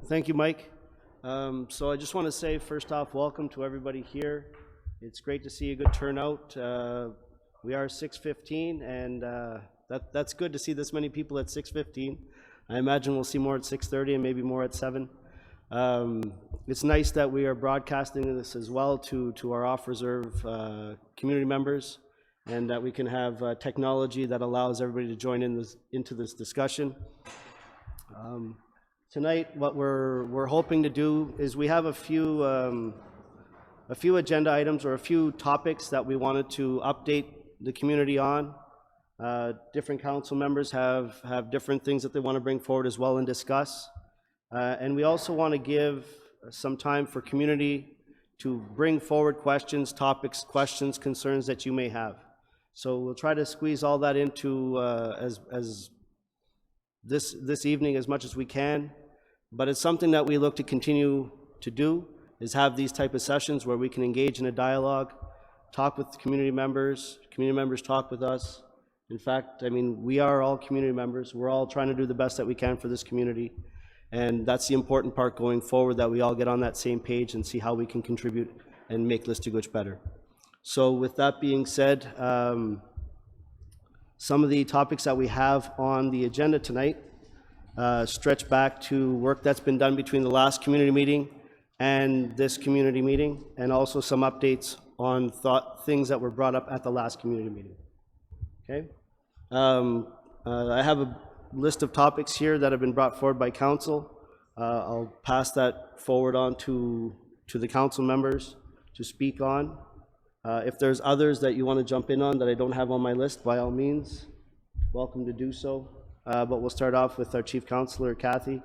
Thank you, Mike. So I just want to say, first off, welcome to everybody here. It's great to see a good turnout. We are 6:15, and that's good to see this many people at 6:15. I imagine we'll see more at 6:30 and maybe more at 7. It's nice that we are broadcasting this as well to our off-reserve community members, and that we can have technology that allows everybody to join into this discussion. Tonight, what we're hoping to do is we have a few agenda items or a few topics that we wanted to update the community on. Different council members have different things that they want to bring forward as well and discuss. And we also want to give some time for community to bring forward questions, topics, questions, concerns that you may have. So we'll try to squeeze all that into as this evening as much as we can, but it's something that we look to continue to do, is have these type of sessions where we can engage in a dialogue, talk with community members talk with us. In fact, I mean, we are all community members. We're all trying to do the best that we can for this community, and that's the important part going forward, that we all get on that same page and see how we can contribute and make Listuguj better. So with that being said, some of the topics that we have on the agenda tonight stretch back to work that's been done between the last community meeting and this community meeting, and also some updates on things that were brought up at the last community meeting. Okay? I have a list of topics here that have been brought forward by council. I'll pass that forward on to the council members to speak on. If there's others that you want to jump in on that I don't have on my list, by all means, welcome to do so. But we'll start off with our Chief Counsellor, Cathy,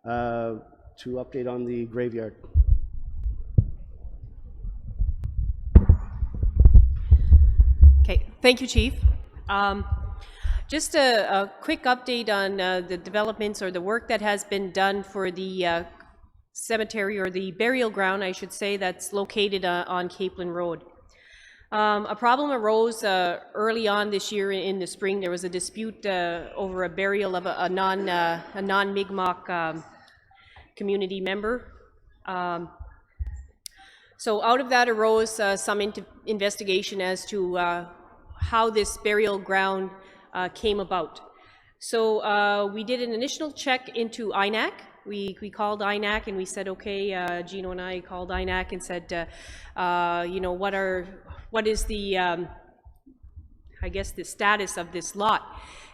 to update on the graveyard. Okay, thank you, Chief. Just a quick update on the developments or the work that has been done for the cemetery, or the burial ground, I should say, that's located on Capelin Road. A problem arose early on this year in the spring. There was a dispute over a burial of a non-Mi'kmaq community member. So out of that arose some investigation as to how this burial ground came about. So we did an initial check into INAC. We called INAC and we said, okay, Gino and I called INAC and said, you know, what is the, I guess, the status of this lot?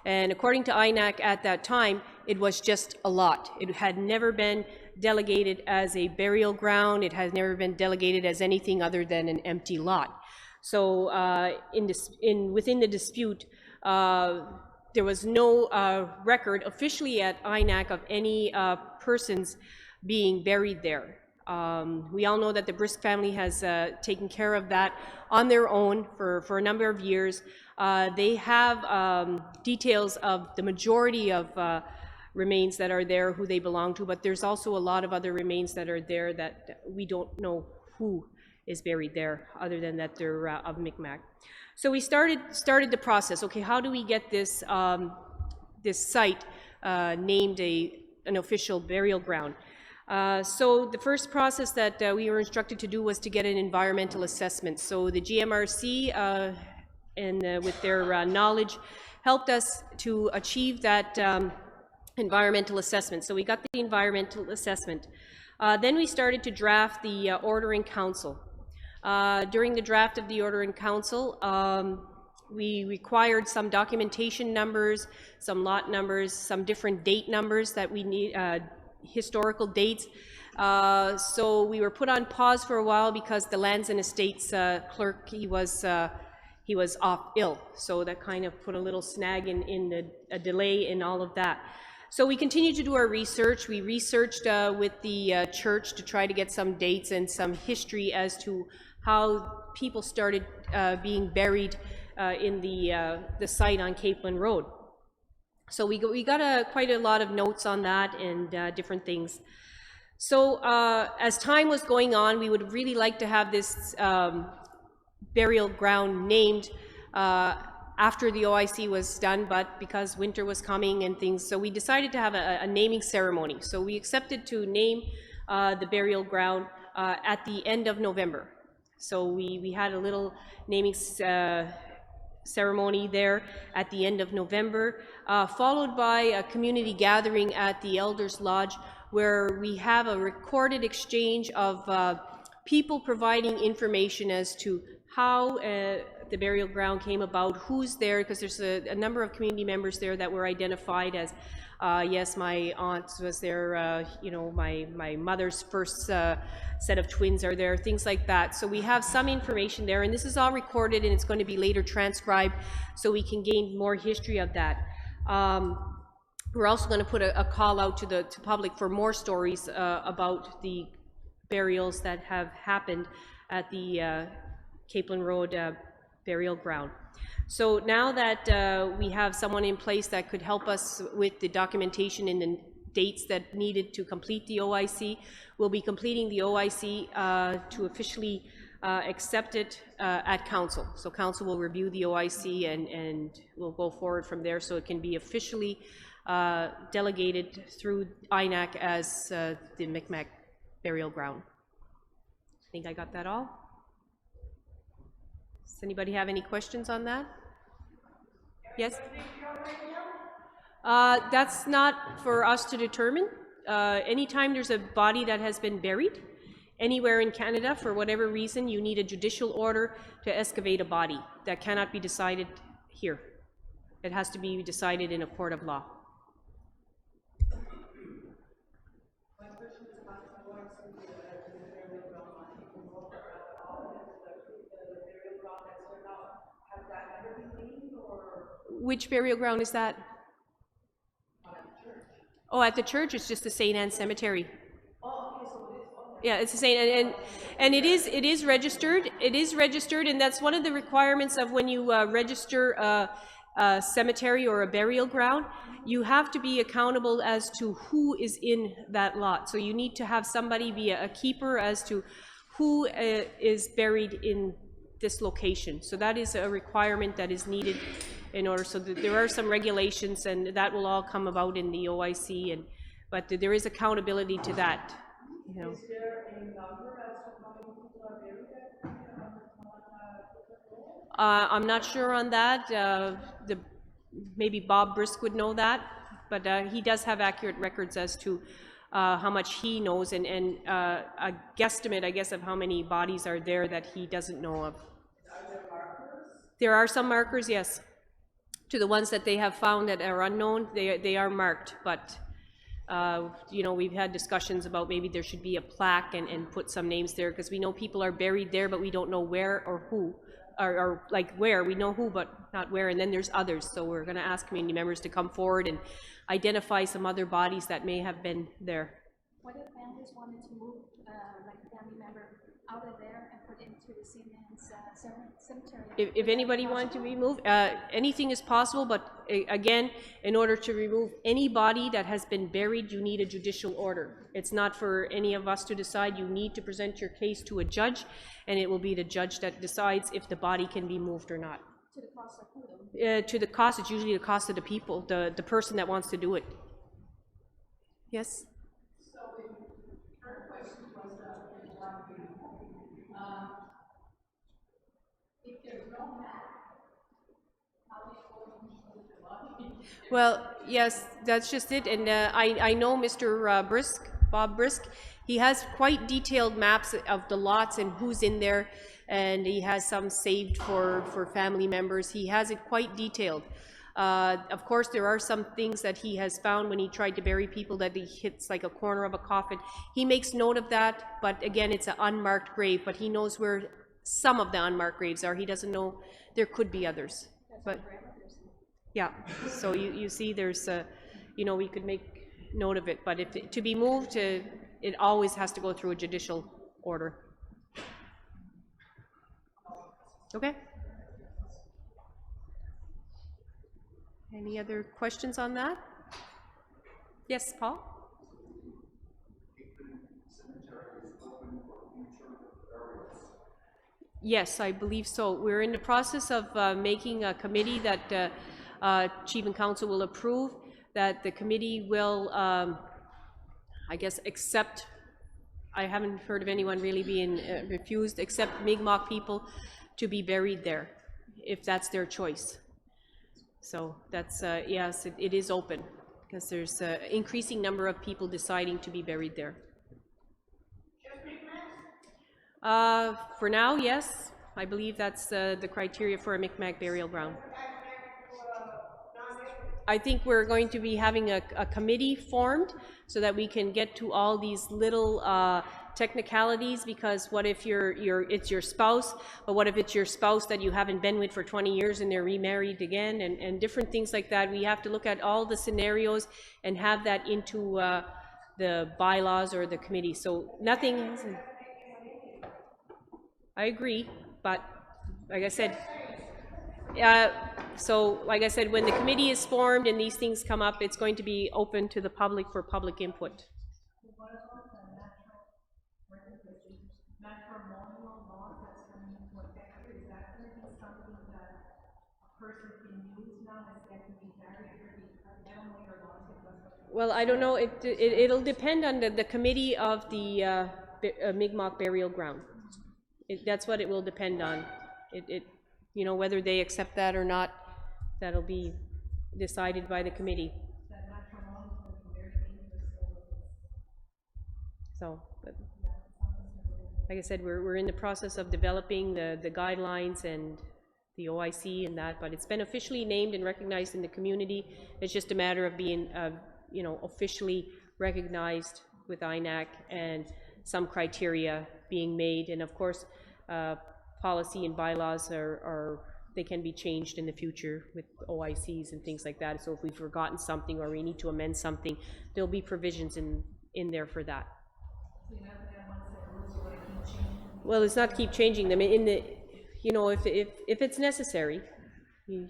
And according to INAC at that time, it was just a lot. It had never been delegated as a burial ground. It has never been delegated as anything other than an empty lot. So within the dispute, there was no record officially at INAC of any persons being buried there. We all know that the Brisk family has taken care of that on their own for a number of years. They have details of the majority of remains that are there, who they belong to, but there's also a lot of other remains that are there that we don't know who is buried there, other than that they're of Mi'kmaq. So we started the process. Okay, how do we get this this site named an official burial ground? So the first process that we were instructed to do was to get an environmental assessment. So the GMRC and with their knowledge helped us to achieve that environmental assessment. So we got the environmental assessment. Then we started to draft the order in council. During the draft of the order in council, we required some documentation numbers, some lot numbers, some different date numbers that we need, historical dates. So we were put on pause for a while because the Lands and Estates clerk, he was off ill. So that kind of put a little snag in a delay in all of that. So we continued to do our research. We researched with the church to try to get some dates and some history as to how people started being buried in the site on Capelin Road. So we got quite a lot of notes on that and different things. So as time was going on, we would really like to have this burial ground named after the OIC was done, but because winter was coming and things, so we decided to have a naming ceremony. So we accepted to name the burial ground at the end of November. So we had a little naming ceremony there at the end of November, followed by a community gathering at the Elders Lodge, where we have a recorded exchange of people providing information as to how the burial ground came about, who's there, because there's a number of community members there that were identified as, yes, my aunt was there, you know, my mother's first set of twins are there, things like that. So we have some information there, and this is all recorded, and it's going to be later transcribed so we can gain more history of that. We're also going to put a call out to the public for more stories about the burials that have happened at the Capeland Road burial ground. So now that we have someone in place that could help us with the documentation and the dates that needed to complete the OIC, we'll be completing the OIC to officially accept it at Council. So Council will review the OIC and we'll go forward from there so it can be officially delegated through INAC as the Micmac burial ground. I think I got that all. Does anybody have any questions on that? Yes? That's not for us to determine. Anytime there's a body that has been buried anywhere in Canada, for whatever reason, you need a judicial order to excavate a body. That cannot be decided here. It has to be decided in a court of law. Which burial ground is that? Oh, at the church, it's just the St. Anne Cemetery. Yeah, it's the St. and it is registered. It is registered, and that's one of the requirements of when you register a cemetery or a burial ground. You have to be accountable as to who is in that lot. So you need to have somebody be a keeper as to who is buried in this location. So that is a requirement that is needed in order, so that there are some regulations, and that will all come about in the OIC, but there is accountability to that. You know. Is there a number as to how many people are buried there? I'm not sure on that. Maybe Bob Brisk would know that, but he does have accurate records as to how much he knows, and a guesstimate, I guess, of how many bodies are there that he doesn't know of. Are there markers? There are some markers, yes. To the ones that they have found that are unknown, they are marked, but you know, we've had discussions about maybe there should be a plaque and put some names there, because we know people are buried there, but we don't know where or who, or like where. We know who, but not where, and then there's others. So we're going to ask community members to come forward and identify some other bodies that may have been there. What if families wanted to move, like a family member out of there and put into the St. Anne's cemetery? If anybody wanted to be moved, anything is possible, but again, in order to remove any body that has been buried, you need a judicial order. It's not for any of us to decide. You need to present your case to a judge, and it will be the judge that decides if the body can be moved or not. To the cost of who? To the cost, it's usually the cost of the people, the person that wants to do it. Yes? So the third question was if there's no map, how do you move the body? Well, yes, that's just it. And I know Mr. Brisk, Bob Brisk, he has quite detailed maps of the lots and who's in there, and he has some saved for family members. He has it quite detailed. Of course, there are some things that he has found when he tried to bury people that he hits like a corner of a coffin. He makes note of that, but again, it's an unmarked grave, but he knows where some of the unmarked graves are. He doesn't know, there could be others. But yeah, so you see there's, you know, we could make note of it, but if to be moved, it always has to go through a judicial order. Okay? Any other questions on that? Yes, Paul? Yes, I believe so. We're in the process of making a committee that Chief and Council will approve, that the committee will, I guess, accept. I haven't heard of anyone really being refused, except Mi'kmaq people, to be buried there, if that's their choice. So that's, yes, it is open, because there's an increasing number of people deciding to be buried there. For now, yes. I believe that's the criteria for a Mi'kmaq burial ground. I think we're going to be having a committee formed so that we can get to all these little technicalities, because what if it's your spouse, but what if it's your spouse that you haven't been with for 20 years and they're remarried again, and different things like that. We have to look at all the scenarios and have that into the bylaws or the committee. So nothing, I agree, but like I said, so like I said, when the committee is formed and these things come up, it's going to be open to the public for public input. What about the matrimonial law that's coming into effect? Is that going to be something that a person can use now instead of be married for the family or laws? Well, I don't know. It'll depend on the committee of the Mi'kmaq burial ground. That's what it will depend on. You know, whether they accept that or not, that'll be decided by the committee. So, but like I said, we're in the process of developing the guidelines and the OIC and that, but it's been officially named and recognized in the community. It's just a matter of being, you know, officially recognized with INAC and some criteria being made, and of course, policy and bylaws they can be changed in the future with OICs and things like that. So if we've forgotten something or we need to amend something, there'll be provisions in there for that. Well, it's not keep changing them in the, you know, if it's necessary. Yeah.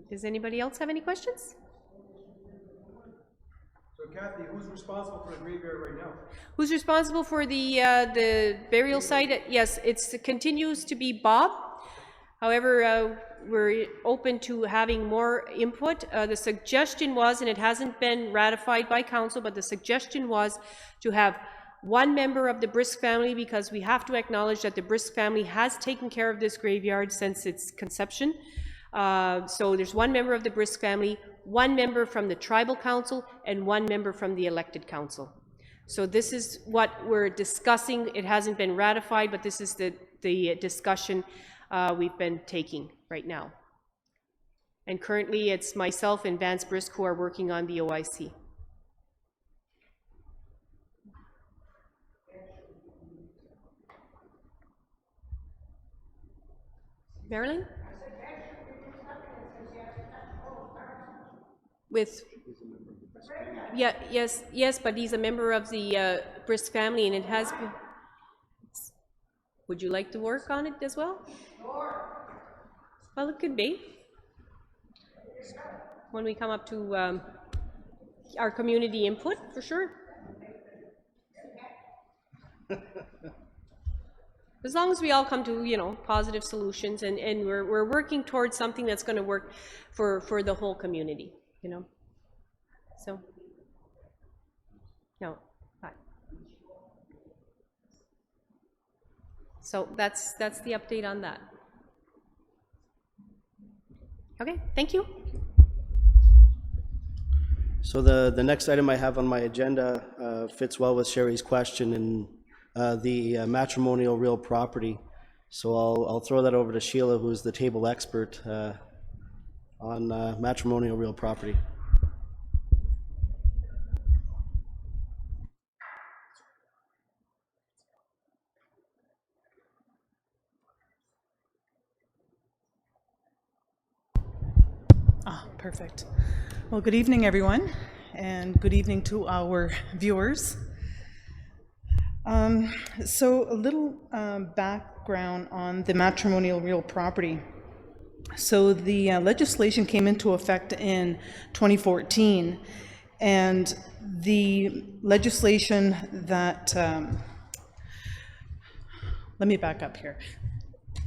Does anybody else have any questions? So Cathy, who's responsible for the graveyard right now? Who's responsible for the burial site? Yes, it continues to be Bob. However, we're open to having more input. The suggestion was, and it hasn't been ratified by council, but the suggestion was to have one member of the Brisk family, because we have to acknowledge that the Brisk family has taken care of this graveyard since its conception. So there's one member of the Brisk family, one member from the tribal council, and one member from the elected council. So this is what we're discussing. It hasn't been ratified, but this is the discussion we've been taking right now. And currently it's myself and Vance Brisk who are working on the OIC. Marilyn? With, yeah, yes, but he's a member of the Brisk family, and it has been. Would you like to work on it as well? Well, it could be. When we come up to our community input, for sure. As long as we all come to, you know, positive solutions, and we're working towards something that's going to work for the whole community, you know. So, no, fine. So that's the update on that. Okay, thank you. So the next item I have on my agenda fits well with Sherry's question, and the matrimonial real property. So I'll throw that over to Shiela, who's the table expert on matrimonial real property. Perfect. Well, good evening, everyone, and good evening to our viewers. So a little background on the matrimonial real property. So the legislation came into effect in 2014, and the legislation that, let me back up here.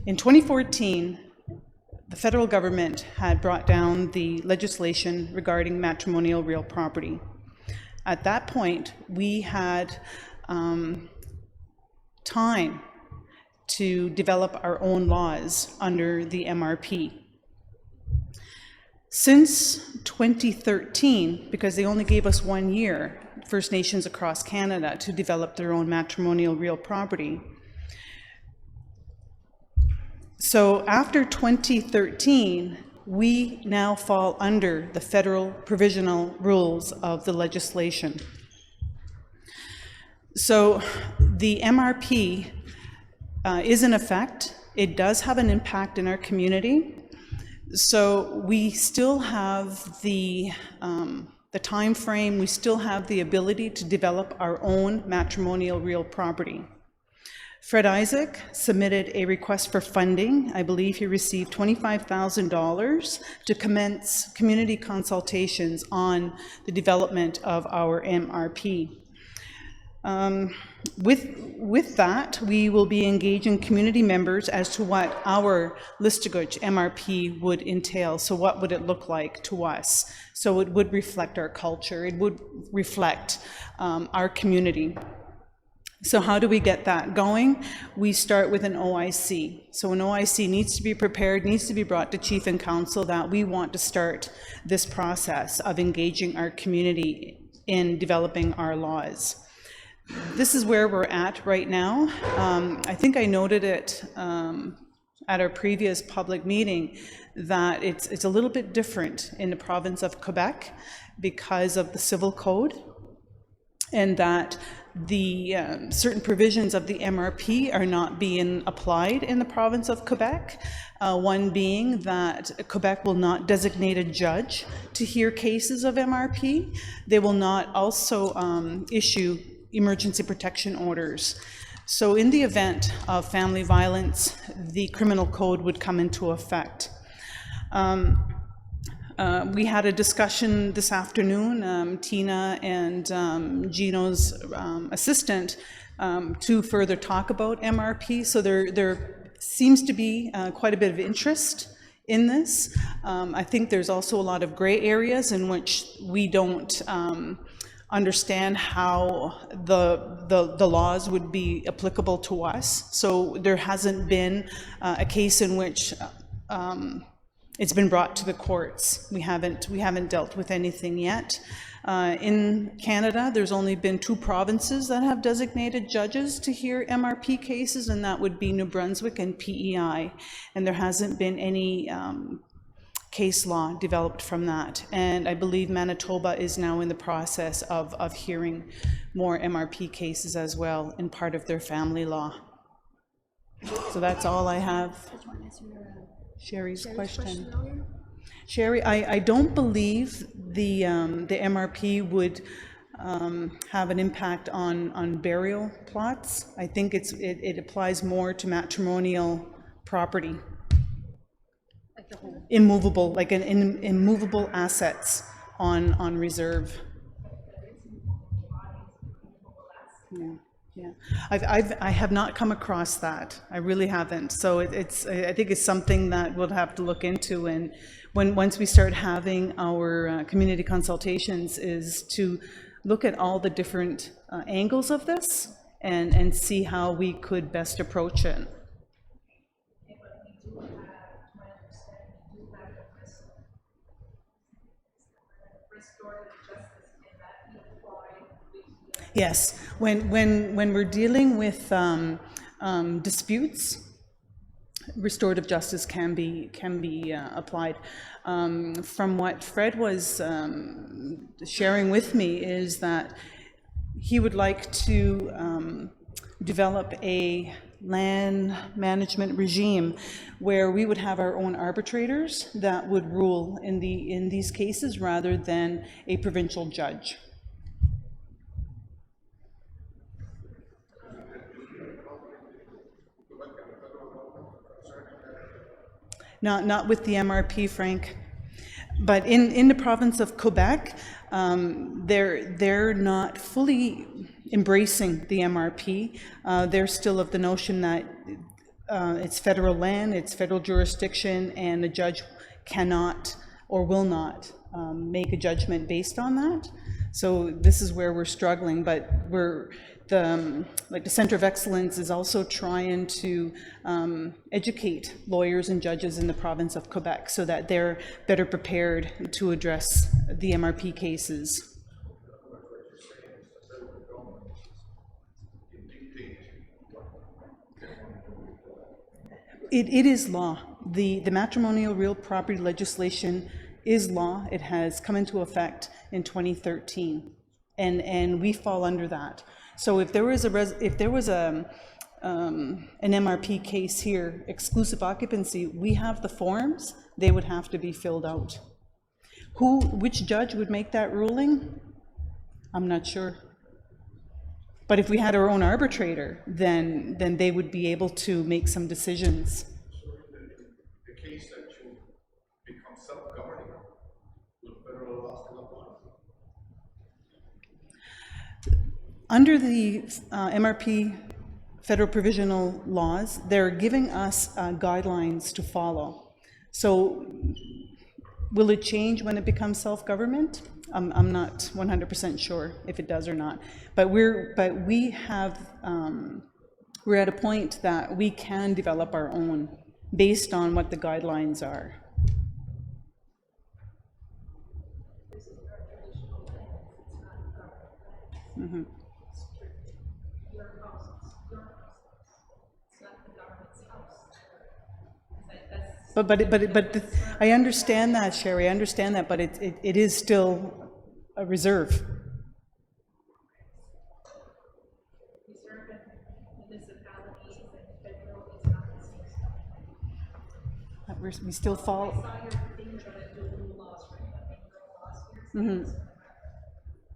In 2014, the federal government had brought down the legislation regarding matrimonial real property. At that point, we had time to develop our own laws under the MRP. Since 2013, because they only gave us 1 year, First Nations across Canada, to develop their own matrimonial real property. So after 2013, we now fall under the federal provisional rules of the legislation. So the MRP is in effect. It does have an impact in our community. So we still have the time frame, we still have the ability to develop our own matrimonial real property. Fred Isaac submitted a request for funding. I believe he received $25,000 to commence community consultations on the development of our MRP. With that, we will be engaging community members as to what our Listuguj MRP would entail. So what would it look like to us? So it would reflect our culture, it would reflect our community. So how do we get that going? We start with an OIC. So an OIC needs to be prepared, needs to be brought to Chief and Council that we want to start this process of engaging our community in developing our laws. This is where we're at right now. I think I noted it at our previous public meeting that it's a little bit different in the province of Quebec because of the civil code, and that the certain provisions of the MRP are not being applied in the province of Quebec. One being that Quebec will not designate a judge to hear cases of MRP. They will not also issue emergency protection orders. So in the event of family violence, the criminal code would come into effect. We had a discussion this afternoon, Tina and Gino's assistant, to further talk about MRP. So there seems to be quite a bit of interest in this. I think there's also a lot of gray areas in which we don't understand how the laws would be applicable to us. So there hasn't been a case in which it's been brought to the courts. We haven't dealt with anything yet. In Canada, there's only been 2 provinces that have designated judges to hear MRP cases, and that would be New Brunswick and PEI. And there hasn't been any case law developed from that. And I believe Manitoba is now in the process of hearing more MRP cases as well in part of their family law. So that's all I have. Sherry's question. Sherry, I don't believe the MRP would have an impact on burial plots. I think it applies more to matrimonial property. Immovable, like immovable assets on reserve. Yeah. I have not come across that. I really haven't. So I think it's something that we'll have to look into, and once we start having our community consultations, is to look at all the different angles of this and see how we could best approach it. Yes, when we're dealing with disputes, restorative justice can be applied. From what Fred was sharing with me is that he would like to develop a land management regime where we would have our own arbitrators that would rule in these cases rather than a provincial judge. not with the MRP, Frank. But in the province of Quebec, they're not fully embracing the MRP. They're still of the notion that it's federal land, it's federal jurisdiction, and the judge cannot or will not make a judgment based on that. So this is where we're struggling, but the Centre of Excellence is also trying to educate lawyers and judges in the province of Quebec so that they're better prepared to address the MRP cases. It is law. The matrimonial real property legislation is law. It has come into effect in 2013, and we fall under that. So if there was an MRP case here, exclusive occupancy, we have the forms. They would have to be filled out. Which judge would make that ruling? I'm not sure. But if we had our own arbitrator, then they would be able to make some decisions. So the case that you become self-governing, will federal law still apply? Under the MRP federal provisional laws, they're giving us guidelines to follow. So will it change when it becomes self-government? I'm not 100% sure if it does or not, but we're at a point that we can develop our own based on what the guidelines are. Mm-hmm. But I understand that, Sherry. I understand that, but it is still a reserve. We still fall. Mm-hmm.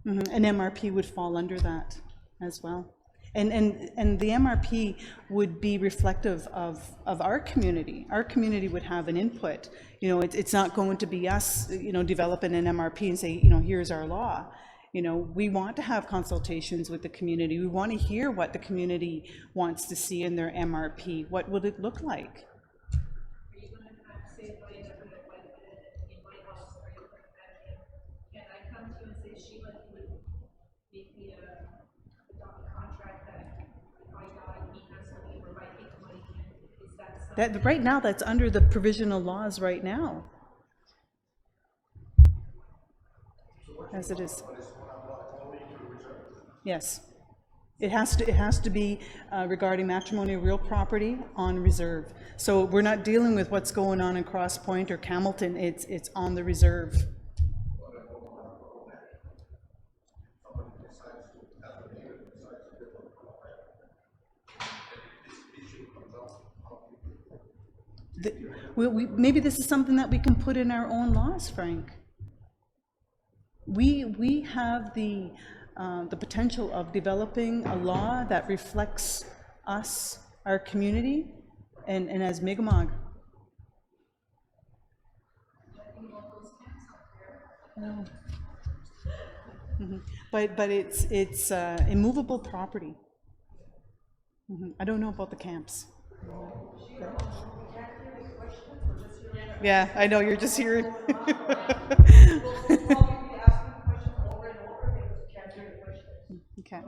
Mm-hmm. An MRP would fall under that as well. And the MRP would be reflective of our community. Our community would have an input. You know, it's not going to be us, you know, developing an MRP and say, you know, here's our law. You know, we want to have consultations with the community. We want to hear what the community wants to see in their MRP. What would it look like? Are you going to have to say, if I end up in my house, or you can I come to you and say, Sheila, you would make me adopt a contract that if I die, he has to leave, or if I take the money, is that something? That right now, that's under the provisional laws right now. As it is. Yes. It has to be regarding matrimonial real property on reserve. So we're not dealing with what's going on in Cross Point or Camelton. It's on the reserve. Maybe this is something that we can put in our own laws, Frank. We have the potential of developing a law that reflects us, our community, and as Mi'kmaq. No. Mm-hmm. But it's immovable property. Mm-hmm. I don't know about the camps. Yeah, I know, you're just hearing. Okay.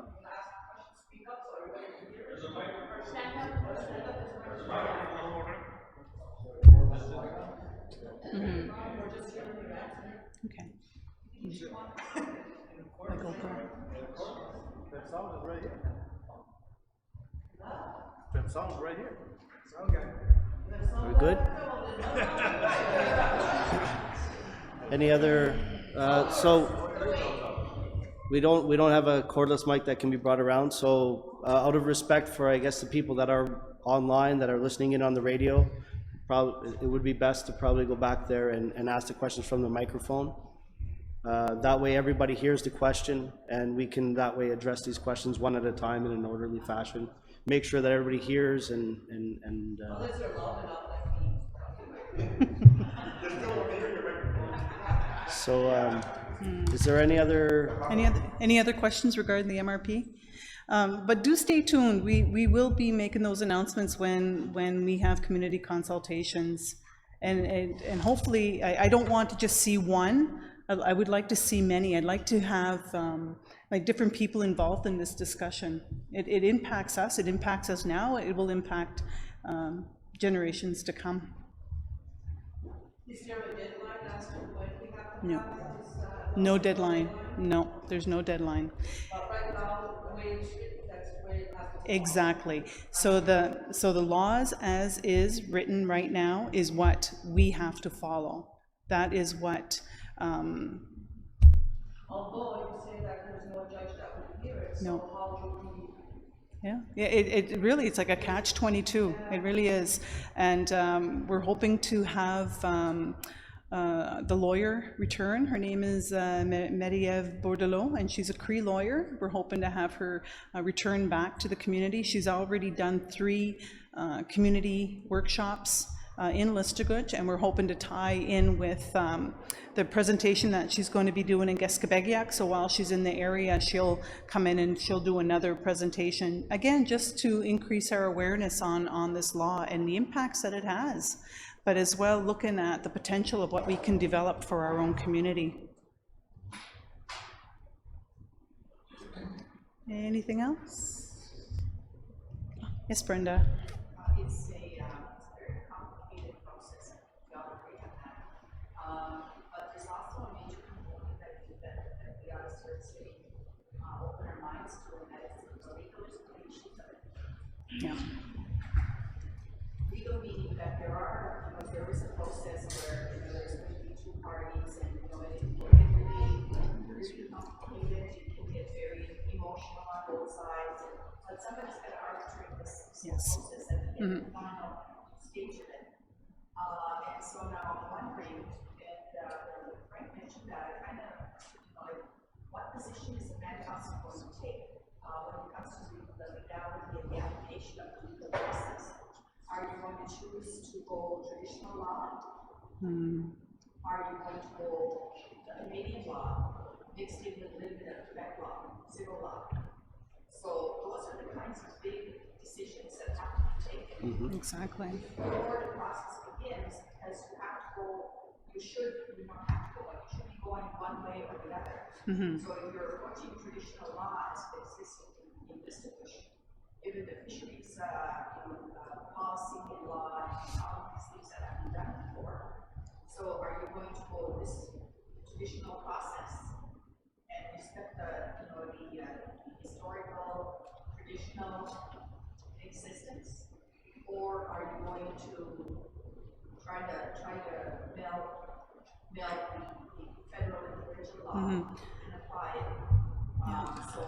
Mm-hmm. Okay. That sound is right here. That sound's right here. Sound guy. Are we good? Any other, so we don't have a cordless mic that can be brought around, so out of respect for, I guess, the people that are online, that are listening in on the radio, probably it would be best to probably go back there and ask the questions from the microphone. That way everybody hears the question, and we can that way address these questions one at a time in an orderly fashion. Make sure that everybody hears and So, is there any other? Any other questions regarding the MRP? But do stay tuned. We will be making those announcements when we have community consultations. And hopefully, I don't want to just see one. I would like to see many. I'd like to have like different people involved in this discussion. It impacts us. It impacts us now. It will impact generations to come. Is there a deadline as to when we have to No. have this? No deadline. No, there's no deadline. But right now, the way it's written, that's the way it has to be. Exactly. So the laws as is written right now is what we have to follow. That is what, Although you say that there's no judge that would hear it, No. so how would we? yeah, it really, it's like a catch-22. It really is. And we're hoping to have the lawyer return. Her name is Mediev Bordelot, and she's a Cree lawyer. We're hoping to have her return back to the community. She's already done 3 community workshops in Listuguj, and we're hoping to tie in with the presentation that she's going to be doing in Geskebegiak. So while she's in the area, she'll come in and she'll do another presentation, again, just to increase our awareness on this law and the impacts that it has, but as well looking at the potential of what we can develop for our own community. Anything else? Yes, Brenda. It's a very complicated process, and we all agree on that. But there's also a major component that we ought to start sitting, open our minds to, and that is the legal implications of it. Yeah. Legal meaning that there is a process where, there's going to be 2 parties, and, it can get really complicated, it can get very emotional on both sides, but somebody's got to arbitrate this process at the final stage of it. And so now I'm wondering, and Frank mentioned that, kind of, like, what position is the man council going to take when it comes to the legality and the application of the legal process? Are you going to choose to go traditional law? Are you going to go Canadian law, mixed in with a little bit of Quebec law, civil law? So those are the kinds of big decisions that have to be taken. Exactly. Before the process begins, because you have to go, you don't have to go, but you should be going one way or the other. So if you're approaching traditional law as it exists in Listuguj, given the fisheries policy and law and all of these things that have been done before. So are you going to go this traditional process and respect the historical, traditional existence, or are you going to try to meld the federal and provincial law and apply it? So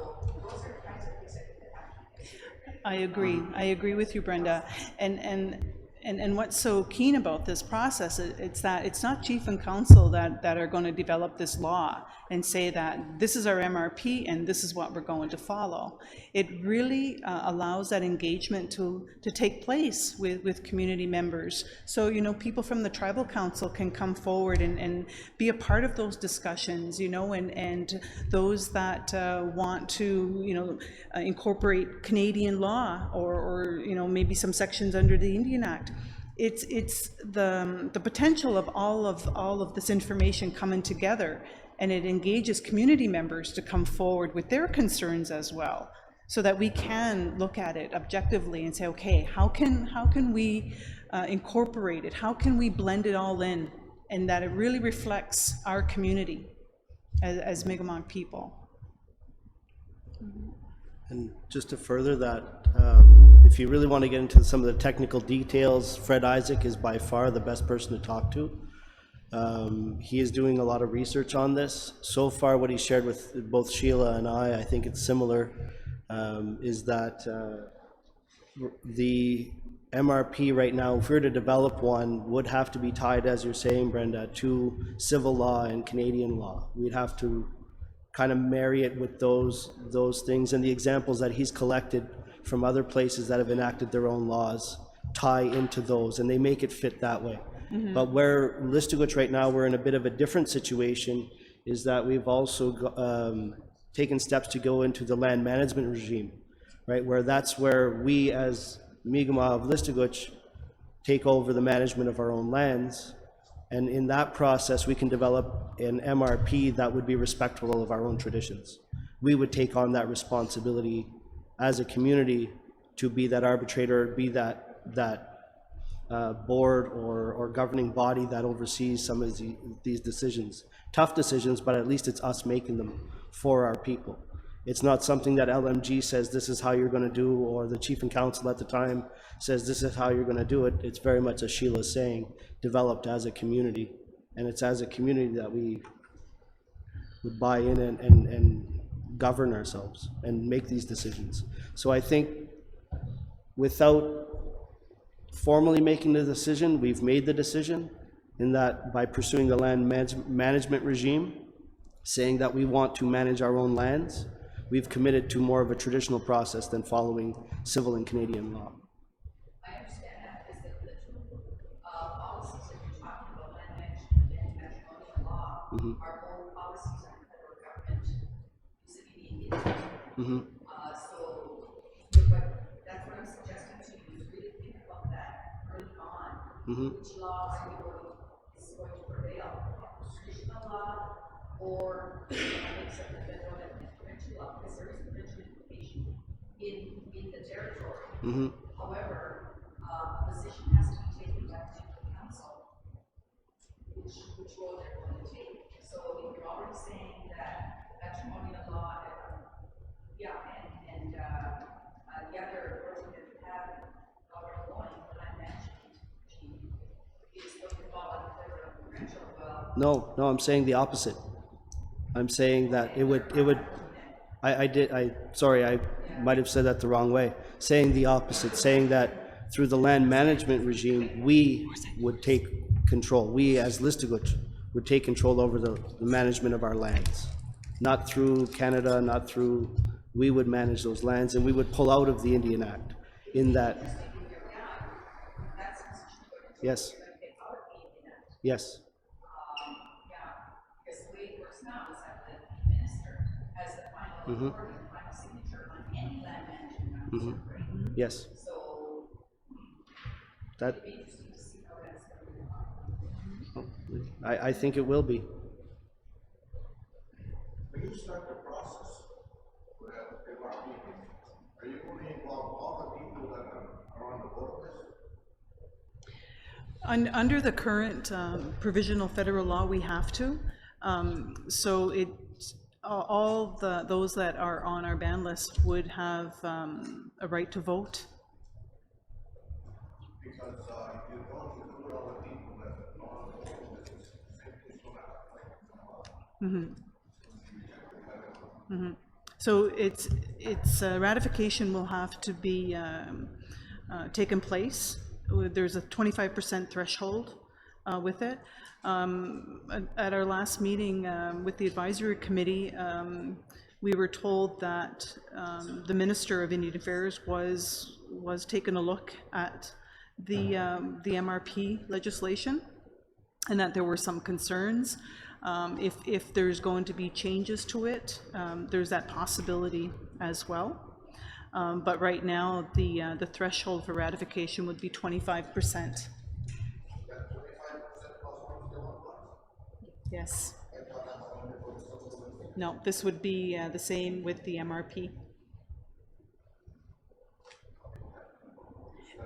those are the kinds of things that have to be considered. I agree with you, Brenda. And what's so keen about this process, it's that it's not chief and council that are going to develop this law and say that this is our MRP and this is what we're going to follow. It really allows that engagement to take place with community members. So, people from the tribal council can come forward and be a part of those discussions, and those that want to, incorporate Canadian law or maybe some sections under the Indian Act. It's the potential of all of this information coming together, and it engages community members to come forward with their concerns as well, so that we can look at it objectively and say, okay, how can we incorporate it? How can we blend it all in, and that it really reflects our community as Mi'kmaq people? And just to further that, if you really want to get into some of the technical details, Fred Isaac is by far the best person to talk to. He is doing a lot of research on this. So far, what he shared with both Shiela and I think it's similar, is that the MRP right now, if we were to develop one, would have to be tied, as you're saying, Brenda, to civil law and Canadian law. We'd have to kind of marry it with those things, and the examples that he's collected from other places that have enacted their own laws tie into those, and they make it fit that way. But where Listuguj right now, we're in a bit of a different situation, is that we've also taken steps to go into the land management regime, right? That's where we as Mi'kmaq of Listuguj take over the management of our own lands. And in that process, we can develop an MRP that would be respectful of our own traditions. We would take on that responsibility as a community to be that arbitrator, be that board or governing body that oversees some of these decisions. Tough decisions, but at least it's us making them for our people. It's not something that LMG says this is how you're going to do, or the chief and council at the time says this is how you're going to do it. It's very much, as Sheila's saying, developed as a community, and it's as a community that we would buy in and govern ourselves and make these decisions. So I think without formally making the decision, we've made the decision in that by pursuing the land management regime, saying that we want to manage our own lands, we've committed to more of a traditional process than following civil and Canadian law. I understand that, is that the two policies that you're talking about, land management and matrimonial law, are both policies under federal government, vis-a-vis the Indian. So, that's what I'm suggesting to you, is really think about that early on. Which law is going to prevail? Traditional law or except the federal and provincial law, because there is provincial implication in the territory. However, a position has to be taken back to the council, which road they're going to take. So if you're already saying that matrimonial law, and the other version that you have already going, the land management regime, is going to fall under federal and provincial. Well, No, I'm saying the opposite. I'm saying that it would, sorry, I might have said that the wrong way. Saying the opposite, saying that through the land management regime, we would take control. We as Listuguj would take control over the management of our lands. Not through Canada, not through, we would manage those lands, and we would pull out of the Indian Act in that. Yes. Yes. because the way it works now is that the minister has the final authority, the final signature on any land management contract, right? Yes. So That, it'd be interesting to see how that's going to be. I think it will be. When you start the process with MRP, are you going to involve all the people that are on the board list? Under the current provisional federal law, we have to. So those that are on our ban list would have a right to vote. Because if you don't include all the people that are on the board list, it's going to So its ratification will have to be taken place. There's a 25% threshold with it. At our last meeting with the advisory committee, we were told that the Minister of Indian Affairs was taking a look at the MRP legislation, and that there were some concerns. If there's going to be changes to it, there's that possibility as well. But right now, the threshold for ratification would be 25%. Yes. No, this would be the same with the MRP.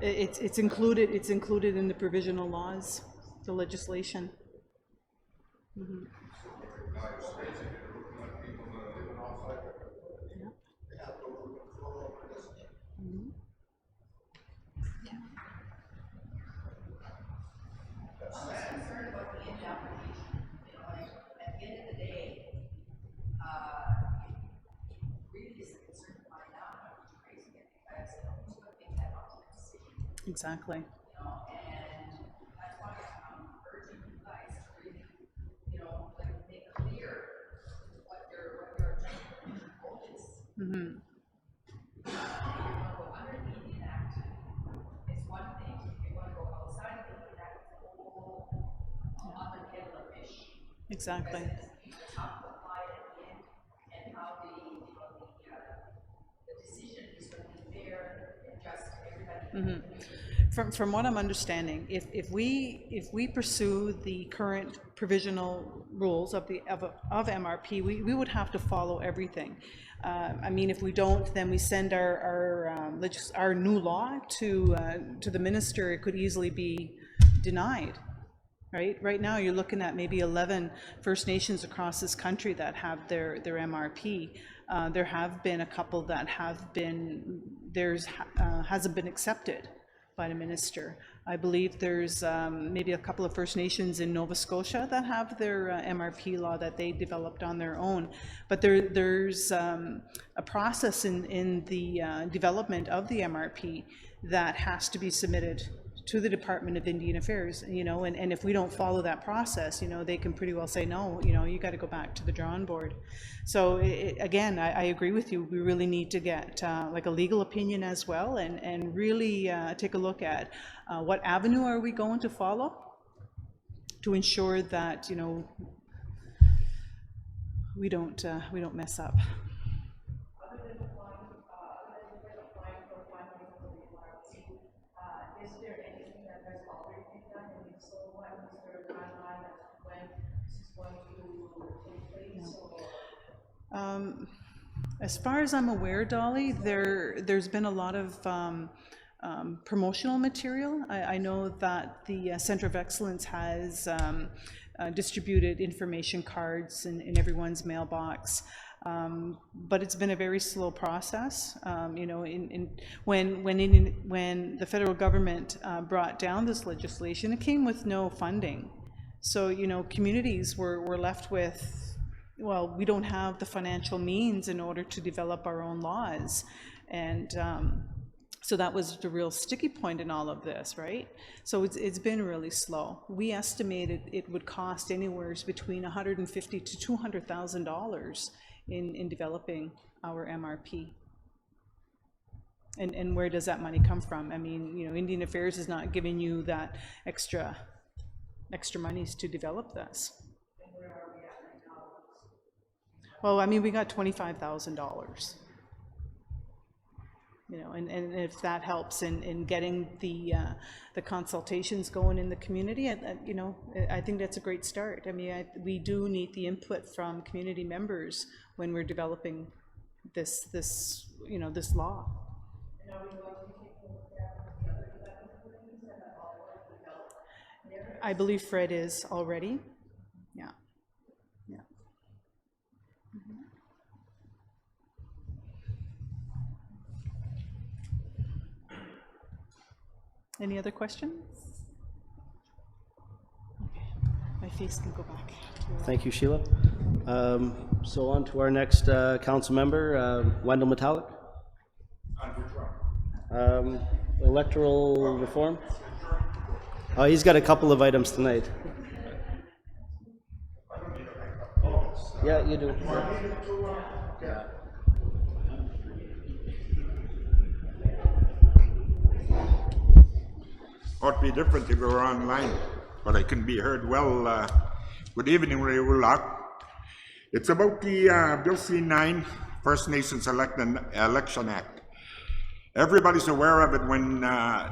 It's included in the provisional laws, the legislation. Exactly. And that's why I'm urging you guys to really, make clear what your goal is. If you want to go under the Indian Act, it's one thing. If you want to go outside of the Indian Act, it's a whole Exactly. how to apply it at the end, and how the decision is going to be fair and just to everybody. From what I'm understanding, if we pursue the current provisional rules of MRP, we would have to follow everything. I mean, if we don't, then we send our new law to the minister. It could easily be denied. Right now, you're looking at maybe 11 First Nations across this country that have their MRP. There have been a couple that hasn't been accepted by the minister. I believe there's maybe a couple of First Nations in Nova Scotia that have their MRP law that they developed on their own. But there's a process in the development of the MRP that has to be submitted to the Department of Indian Affairs, you know, and if we don't follow that process, you know, they can pretty well say, no, you know, you got to go back to the drawing board. So again, I agree with you. We really need to get like a legal opinion as well, and really take a look at what avenue are we going to follow to ensure that, you know, we don't mess up. Is there anything that has already been done, and if so, what is there a timeline of when this is going to take place? Or? As far as I'm aware, Dolly, there's been a lot of promotional material. I know that the Centre of Excellence has distributed information cards in everyone's mailbox. But it's been a very slow process. You know, when the federal government brought down this legislation, it came with no funding. So, you know, communities were left with, well, we don't have the financial means in order to develop our own laws. And so that was the real sticky point in all of this, right? So it's been really slow. We estimated it would cost anywhere between $150,000 to $200,000 in developing our MRP. And where does that money come from? I mean, you know, Indian Affairs is not giving you that extra monies to develop this. And where are we at right now? Well, I mean, we got $25,000. You know, and if that helps in getting the consultations going in the community, you know, I think that's a great start. I mean, we do need the input from community members when we're developing this you know, this law. And are we going to take a look at the other development communities that have already developed there? I believe Fred is already. Yeah. Yeah. Any other questions? Okay. My face can go back. Thank you, Shiela. So on to our next council member, Wendell Metallic. Electoral reform. Oh, he's got a couple of items tonight. Yeah, you do. Ought to be different if we were online, but I can be heard well. Good evening, Rayula. It's about the Bill C-9, First Nations Election Act. Everybody's aware of it when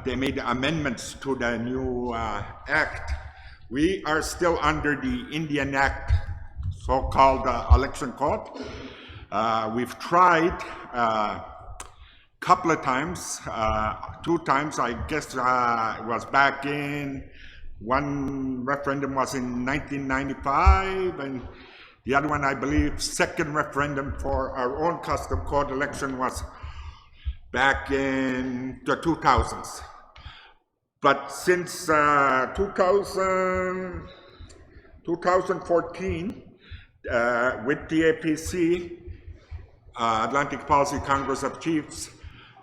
they made amendments to the new act. We are still under the Indian Act, so-called election code. We've tried couple of times, 2 times, I guess it was back in, one referendum was in 1995, and the other one, I believe, second referendum for our own custom code election was back in the 2000s. But since 2014, with the APC, Atlantic Policy Congress of Chiefs,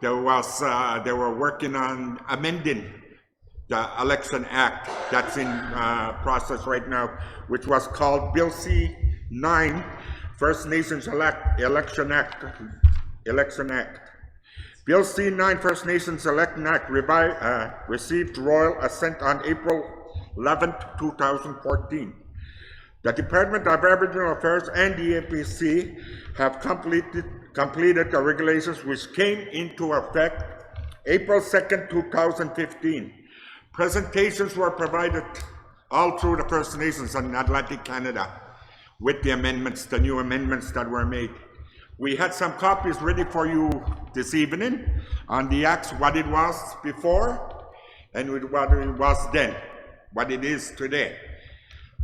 they were working on amending the Election Act that's in process right now, which was called Bill C-9, First Nations Election Act. Bill C-9, First Nations Election Act received royal assent on April 11, 2014. The Department of Aboriginal Affairs and the APC have completed the regulations which came into effect April 2nd, 2015. Presentations were provided all through the First Nations in Atlantic Canada with the amendments, the new amendments that were made. We had some copies ready for you this evening on the acts, what it was before and what it was then, what it is today.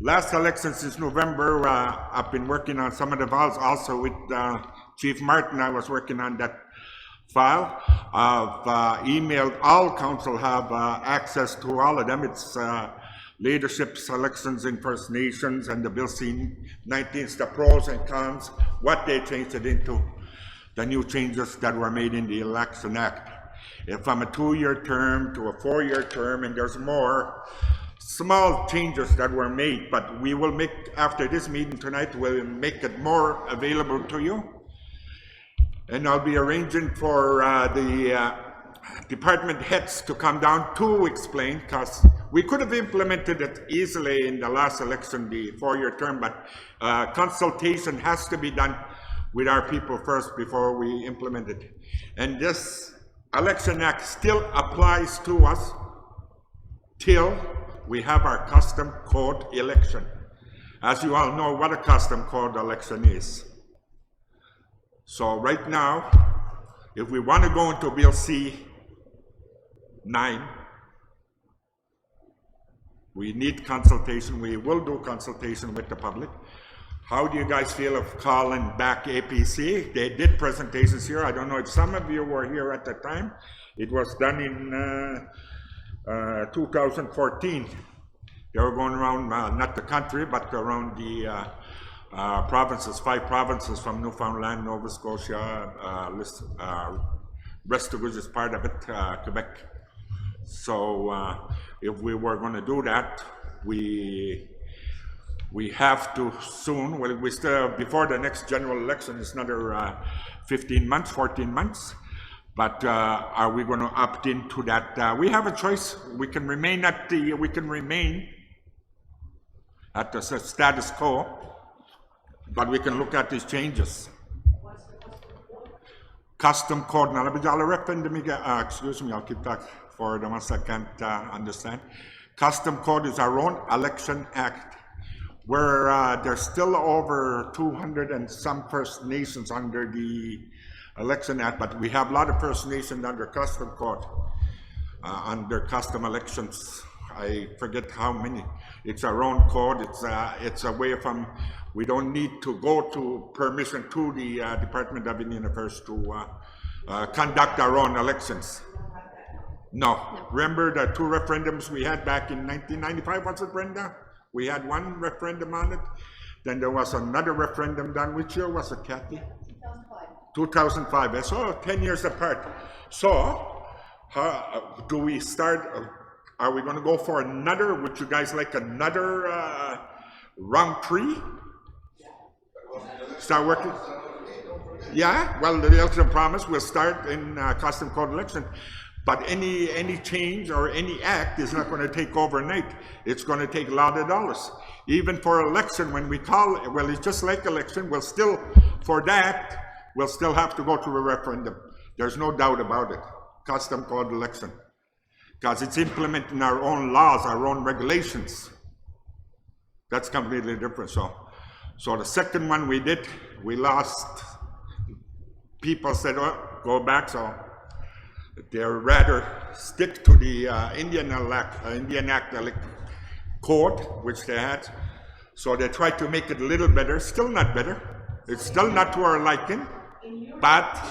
Last election since November, I've been working on some of the files also with Chief Martin. I was working on that file. I've emailed all council, have access to all of them. It's leadership selections in First Nations and the Bill C-19, the pros and cons, what they changed it into, the new changes that were made in the Election Act. If I'm a 2-year term to a 4-year term, and there's more small changes that were made, but we will make, after this meeting tonight, we'll make it more available to you. And I'll be arranging for the department heads to come down to explain, because we could have implemented it easily in the last election, the 4-year term, but consultation has to be done with our people first before we implement it. And this Election Act still applies to us till we have our custom code election. As you all know what a custom code election is. So right now, if we want to go into Bill C-9, we need consultation. We will do consultation with the public. How do you guys feel of calling back APC? They did presentations here. I don't know if some of you were here at the time. It was done in 2014. They were going around, not the country, but around the provinces, 5 provinces from Newfoundland, Nova Scotia, Listuguj is part of it, Quebec. So if we were going to do that, we have to soon, well, we still, before the next general election, it's another 15 months, 14 months. But are we going to opt into that? We have a choice. We can remain at the, status quo, but we can look at these changes. Custom code. Now, excuse me, I'll keep that for the ones that can't understand. Custom code is our own election act, where there's still over 200 and some First Nations under the Election Act, but we have a lot of First Nations under custom code, under custom elections. I forget how many. It's our own code. It's a way from, we don't need to go to permission to the Department of Indian Affairs to conduct our own elections. No. Remember the 2 referendums we had back in 1995, was it, Brenda? We had 1 referendum on it. Then there was another referendum done. Which year was it, Cathy? 2005. So 10 years apart. So do we start, are we going to go for another, would you guys like another round 3? Start working? Yeah, well, the election promise will start in custom code election. But any change or any act is not going to take overnight. It's going to take a lot of dollars. Even for election, when we call, well, it's just like election, we'll still, for that, we'll still have to go to a referendum. There's no doubt about it. Custom code election. Because it's implementing our own laws, our own regulations. That's completely different. So the second one we did, we lost. People said, oh, go back, so they'd rather stick to the Indian Act code, which they had. So they tried to make it a little better. Still not better. It's still not to our liking, but.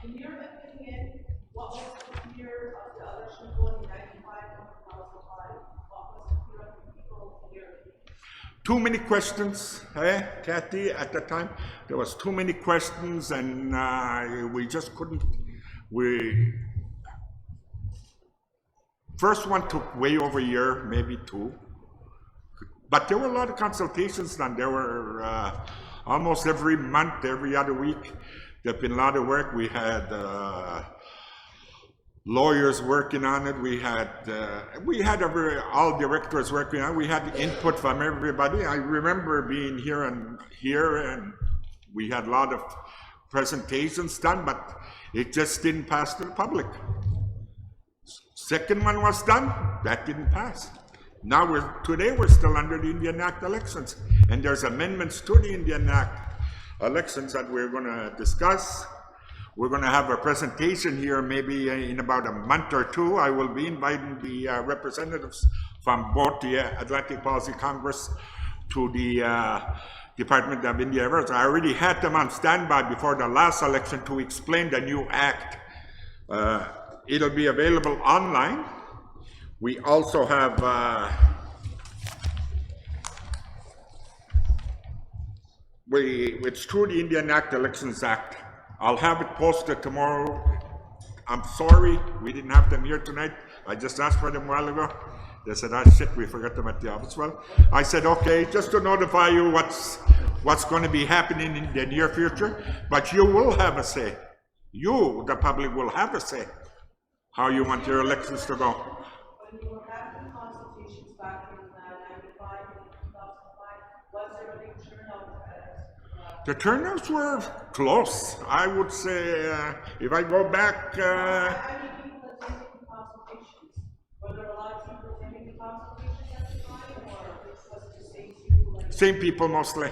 In your opinion, what was the fear of the election code in 1995 and 2005? What was the fear of the people here? Too many questions, Cathy, at the time. There was too many questions, and we just couldn't. First one took way over a year, maybe 2. But there were a lot of consultations done. There were almost every month, every other week. There've been a lot of work. We had a lawyers working on it. We had all directors working on it. We had input from everybody. I remember being here, and we had a lot of presentations done, but it just didn't pass to the public. Second one was done, that didn't pass. Now today we're still under the Indian Act elections, and there's amendments to the Indian Act elections that we're going to discuss. We're going to have a presentation here maybe in about a month or two. I will be inviting the representatives from both the Atlantic Policy Congress to the Department of Indian Affairs. I already had them on standby before the last election to explain the new act. It'll be available online. We also have it's through the Indian Act Elections Act. I'll have it posted tomorrow. I'm sorry we didn't have them here tonight. I just asked for them a while ago. They said, "Ah, shit, we forgot them at the office." Well, I said, okay, just to notify you what's going to be happening in the near future, but you will have a say. You, the public, will have a say how you want your elections to go. When you were having consultations back in 95 and 2005, was there a big turnout? The turnouts were close. I would say, if I go back... How many people attended the consultations? Were there a lot of people attending the consultations at the time, or was it the same people? Same people mostly,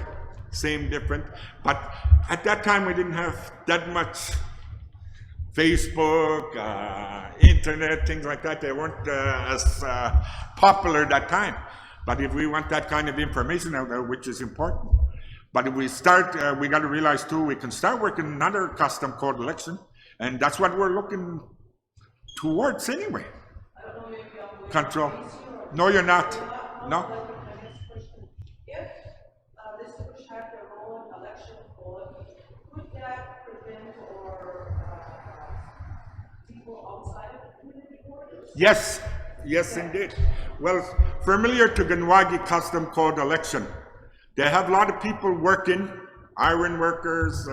same different. But at that time we didn't have that much Facebook, internet, things like that. They weren't as popular that time. But if we want that kind of information out there, which is important. But if we start, we got to realize too, we can start working another custom code election, and that's what we're looking towards anyway. Control. No, you're not. No. If Listuguj had their own election code, would that prevent or people outside of the community borders? Yes. Yes, indeed. Well, familiar to Ganwagi custom code election. They have a lot of people working, iron workers,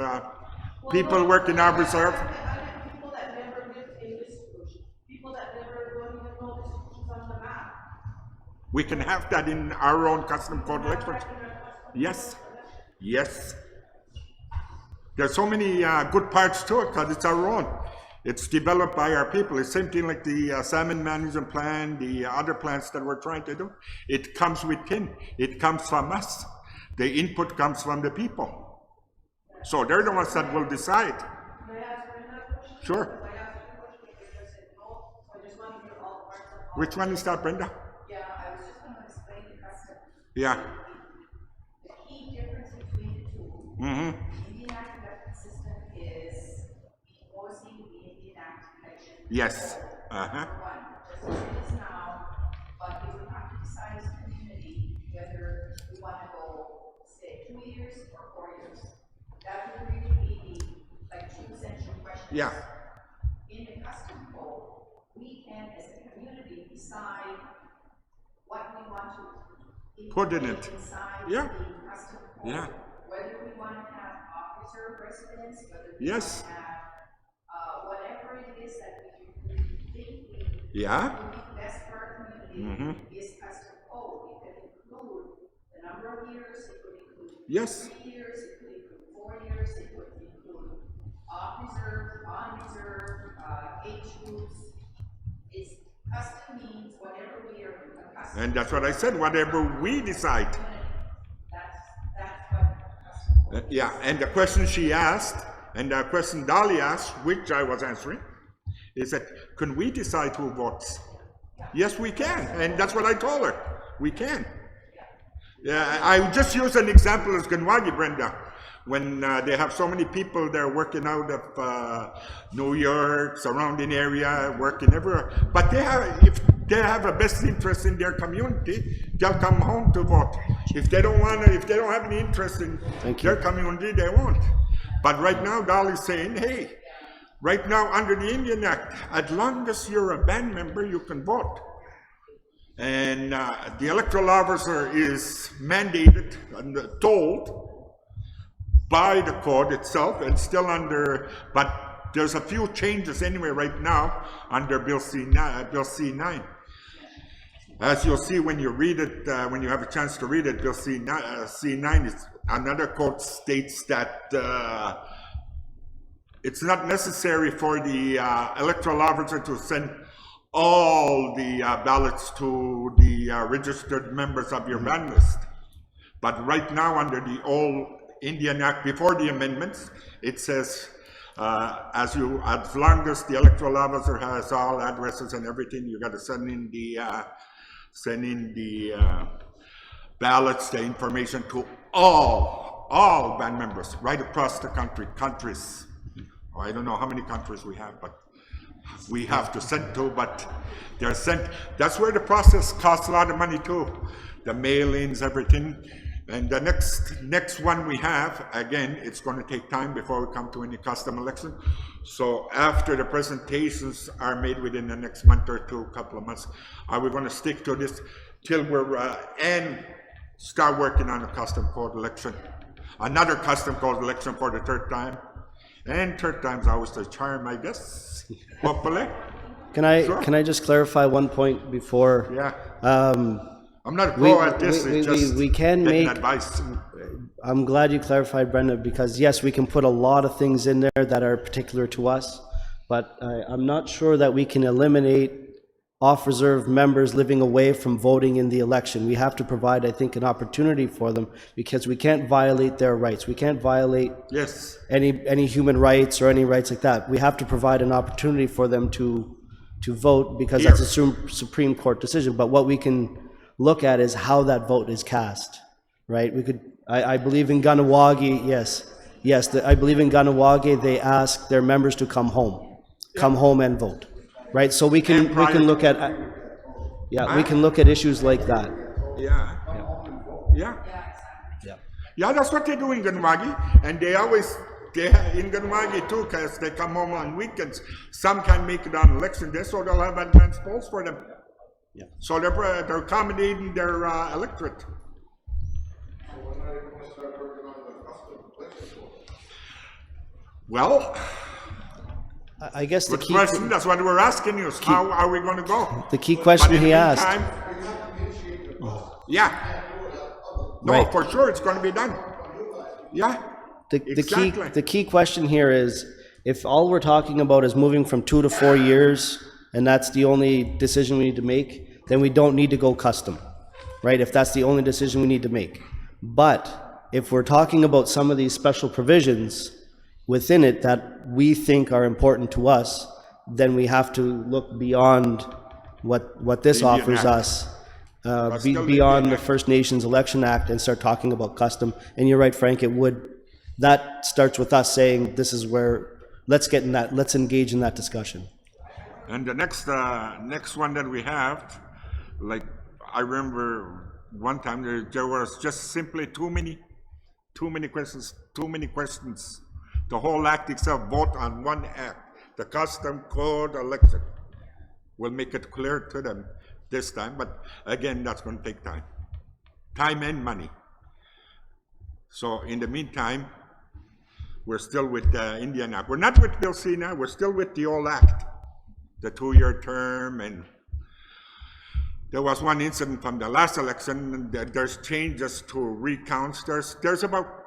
people working our reserve. People that never lived in Listuguj, people that never don't even know Listuguj is on the map. We can have that in our own custom code election. Yes, yes. There's so many good parts to it because it's our own. It's developed by our people. It's the same thing like the salmon management plan, the other plans that we're trying to do. It comes within. It comes from us. The input comes from the people. So they're the ones that will decide. May I ask another question? Sure. I asked you a question because I said no, so I just want to hear all parts of all. Which one is that, Brenda? Yeah, I was just going to explain the custom. Yeah. The key difference between the two. Mm-hmm. The Indian Act election system is enforcing the Indian Act election. Yes. Uh-huh. Number one, just as it is now, but we would have to decide as a community whether we want to go, say, 2 years or 4 years. That would really be the, like, two essential questions. Yeah. In the custom code, we can, as a community, decide what we want to Put in it. inside Yeah. the custom code. Yeah. Whether we want to have officer residence, whether we Yes. want to have whatever it is that we think Yeah. would be best for our community is custom code. It could include the number of years, it could include Yes. 3 years, it could include 4 years, it could include off-reserve, on-reserve, age groups. It's custom means whatever we are accustomed. And that's what I said, whatever we decide. That's what custom code. Yeah, and the question she asked, and the question Dolly asked, which I was answering, is that, can we decide who votes? Yes, we can, and that's what I told her. We can. Yeah, I just use an example as Ganwagi, Brenda. When they have so many people they're working out of New York, surrounding area, working everywhere. But they have, if they have a best interest in their community, they'll come home to vote. If they don't want to, if they don't have any interest in their community, they won't. But right now, Dolly's saying, hey, right now under the Indian Act, as long as you're a band member, you can vote. And the electoral officer is mandated and told by the code itself, and still under, but there's a few changes anyway right now under Bill C9. As you'll see when you read it, when you have a chance to read it, Bill C9 is another quote states that it's not necessary for the electoral officer to send all the ballots to the registered members of your band list. But right now, under the old Indian Act, before the amendments, it says as long as the electoral officer has all addresses and everything, you got to send in the ballots, the information to all band members right across the countries. I don't know how many countries we have, but we have to send to, but they're sent. That's where the process costs a lot of money too. The mail-ins, everything. And the next one we have, again, it's going to take time before we come to any custom election. So after the presentations are made within the next month or two, couple of months, are we going to stick to this till we're, and start working on a custom code election. Another custom code election for the third time. And third time's always the charm, I guess. Hopefully. Can I just clarify one point before? Yeah. I'm not a pro at this. We can make advice. I'm glad you clarified, Brenda, because yes, we can put a lot of things in there that are particular to us, but I'm not sure that we can eliminate off-reserve members living away from voting in the election. We have to provide, I think, an opportunity for them, because we can't violate their rights. We can't violate any human rights or any rights like that. We have to provide an opportunity for them to vote, because that's a Supreme Court decision. But what we can look at is how that vote is cast, right? We could, I believe in Ganawagi, yes, I believe in Ganawagi, they ask their members to come home and vote. Right, so we can look at we can look at issues like that. Yeah, that's what they do in Ganawagi, and they in Ganawagi too, because they come home on weekends. Some can make it on election day, so they'll have advance polls for them. Yeah. So they're accommodating their electorate. Well, I guess the key question, that's what we're asking you, is how are we going to go? The key question he asked. Yeah. No, right. For sure it's going to be done. Yeah. The key question here is, if all we're talking about is moving from 2 to 4 years, and that's the only decision we need to make, then we don't need to go custom, right? If that's the only decision we need to make. But if we're talking about some of these special provisions within it that we think are important to us, then we have to look beyond what this offers us, beyond the First Nations Election Act, and start talking about custom. And you're right, Frank, that starts with us saying, this is where, let's engage in that discussion. And the next one that we have, like, I remember one time there was just simply too many questions. The whole act itself, vote on one act, the custom code election. We'll make it clear to them this time, but again, that's going to take time and money. So in the meantime, we're still with the Indian Act. We're not with Bill C now, we're still with the old act, the 2-year term. And there was one incident from the last election, there's changes to recounts. There's about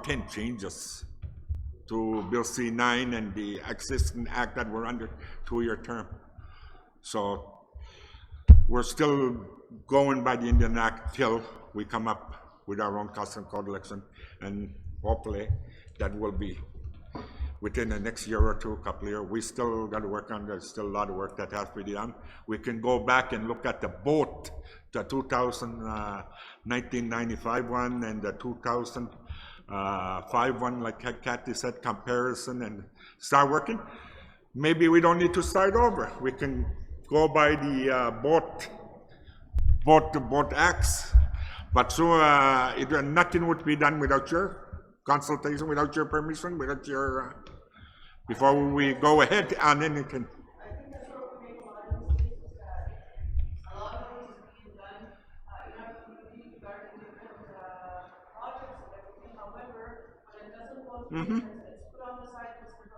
10 changes to Bill C9 and the existing act that were under 2-year term. So we're still going by the Indian Act till we come up with our own custom code election, and hopefully that will be within the next year or two, couple of years. We still got to work on, there's still a lot of work that has to be done. We can go back and look at the 1995 one and the 2005 one, like Cathy said, comparison, and start working. Maybe we don't need to start over. We can go by the both acts. But so nothing would be done without your consultation, without your permission, without your before we go ahead on anything. I think that's what we make a lot of mistakes, is that a lot of things are being done. You have community regarding different projects and everything. However, when it doesn't go through, it's put on the side because we're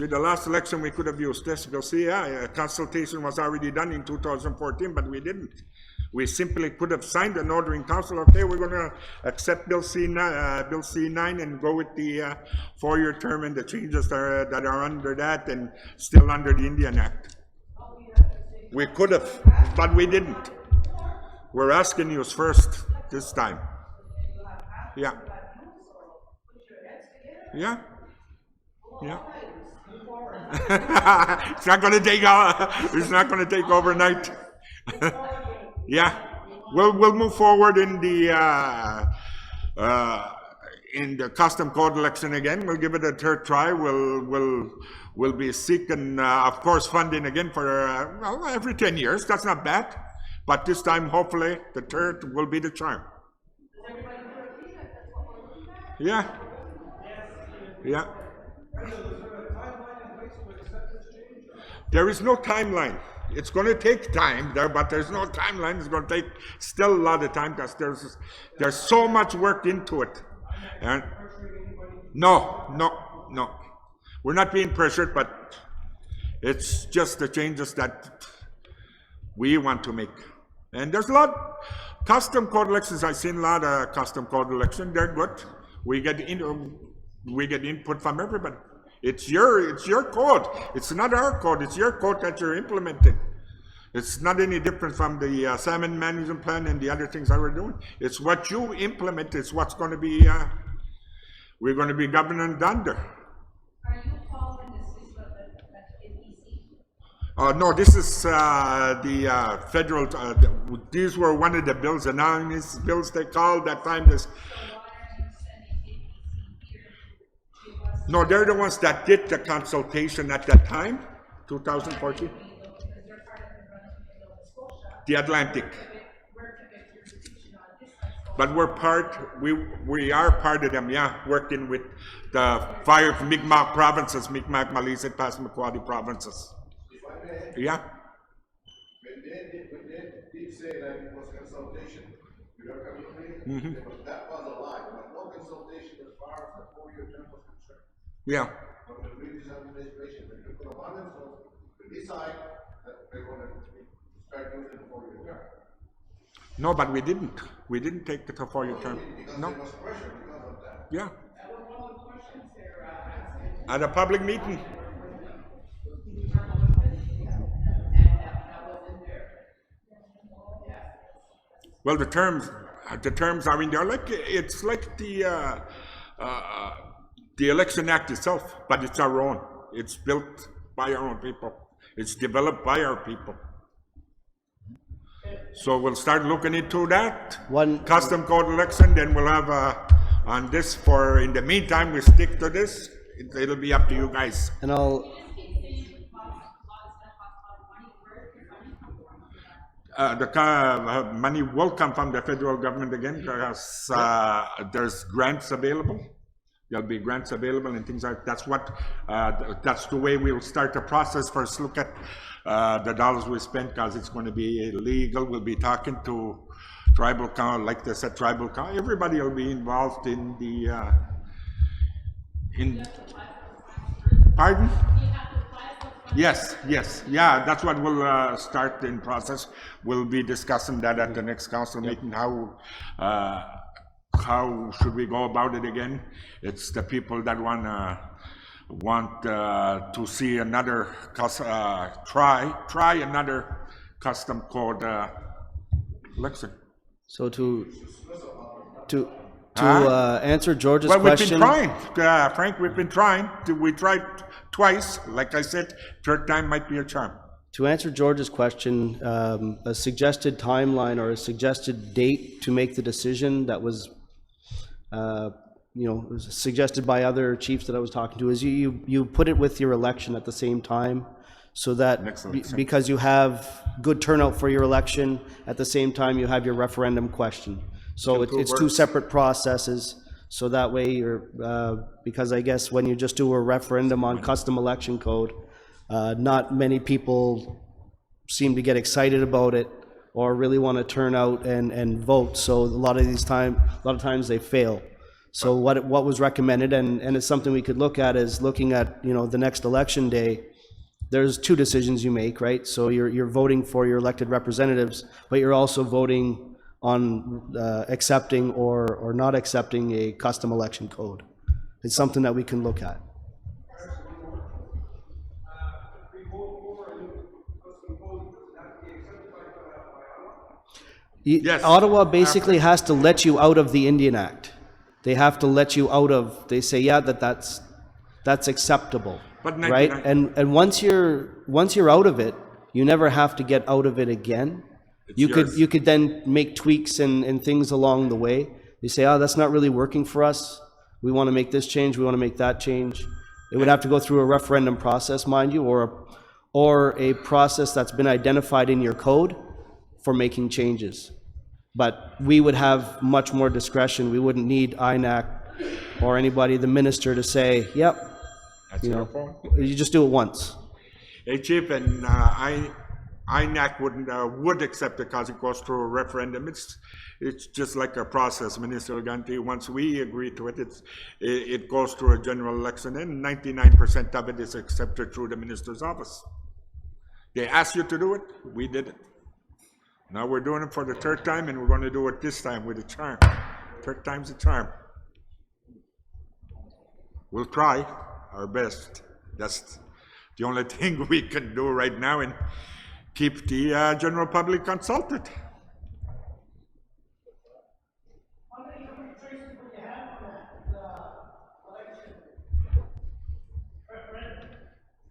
See, the last election we could have used this. Bill C, yeah, consultation was already done in 2014, but we didn't. We simply could have signed an order in council, okay, we're gonna accept Bill C9 and go with the 4-year term and the changes that are under that and still under the Indian Act. We could have, but we didn't. We're asking you first this time. Yeah. Yeah. Yeah. It's not going to take. It's not going to take overnight. Yeah. We'll move forward in the custom code election again. We'll give it a third try. We'll be seeking, of course, funding again for well, every 10 years. That's not bad. But this time, hopefully, the third will be the charm. Yeah. Yeah. There is no timeline. It's going to take time there, but there's no timeline. It's going to take still a lot of time because there's so much work into it. And no. We're not being pressured, but it's just the changes that we want to make. And there's a lot custom code elections. I've seen a lot of custom code elections. They're good. We get input from everybody. It's your code. It's not our code. It's your code that you're implementing. It's not any different from the salmon management plan and the other things that we're doing. It's what you implement. It's what's going to be. We're going to be governed under. Are you following the system that's in BC? No, this is the federal. These were one of the bills, anonymous bills they called that time. This. No, they're the ones that did the consultation at that time, 2014. The Atlantic. But we're we are part of them, yeah, working with the 5 Mi'kmaq provinces, Mi'kmaq, Maliseet, Passamaquoddy provinces. Yeah. When they did say that it was consultation with our community, that was a lie. There was no consultation as far as the 4-year term was concerned. Yeah. From the previous administration, they took it upon themselves to decide that they want to start using the 4-year term. No, but we didn't. We didn't take the 4-year term. Because No. there was pressure because of that. Yeah. At a public meeting. Well, the terms are in there. Like it's like the Election Act itself, but it's our own. It's built by our own people. It's developed by our people. So we'll start looking into that. One Custom code election, then we'll have on this for, in the meantime, we stick to this. It'll be up to you guys. and I'll The money will come from the federal government again because there's grants available. There'll be grants available and things like that's what that's the way we'll start the process. First, look at the dollars we spent because it's going to be illegal. We'll be talking to tribal council, like they said, tribal council. Everybody will be involved in the Pardon? Yes, yeah, that's what we'll start in process. We'll be discussing that at the next council meeting, how should we go about it again? It's the people that want to see another, try another custom code election. so to answer George's Well, question. we've been trying, Frank, we've been trying. We tried twice. Like I said, third time might be a charm. To answer George's question, a suggested timeline or a suggested date to make the decision that was, was suggested by other chiefs that I was talking to is you put it with your election at the same time, so that because you have good turnout for your election, at the same time you have your referendum question. So it's two separate processes. So that way you're, because I guess when you just do a referendum on custom election code, not many people seem to get excited about it or really want to turn out and vote. So a lot of times they fail. So what was recommended, and it's something we could look at, is looking at, you know, the next election day. There's two decisions you make, right? So you're voting for your elected representatives, but you're also voting on accepting or not accepting a custom election code. It's something that we can look at. Yes. Ottawa basically has to let you out of the Indian Act. They have to let you out of, they say, yeah, that's acceptable, But right? 99 And once you're out of it, you never have to get out of it again. You could then make tweaks and things along the way. You say, oh, that's not really working for us. We want to make this change. We want to make that change. It would have to go through a referendum process, mind you, or a process that's been identified in your code for making changes. But we would have much more discretion. We wouldn't need INAC or anybody, the minister, to say, yep, That's you your know, phone. you just do it once. Hey, Chief, and INAC would accept it because it goes through a referendum. It's just like a process, Minister Ganti. Once we agree to it, it goes through a general election, and 99% of it is accepted through the minister's office. They asked you to do it, we did it. Now we're doing it for the third time, and we're going to do it this time with a charm. Third time's a charm. We'll try our best. That's the only thing we can do right now, and keep the general public consulted.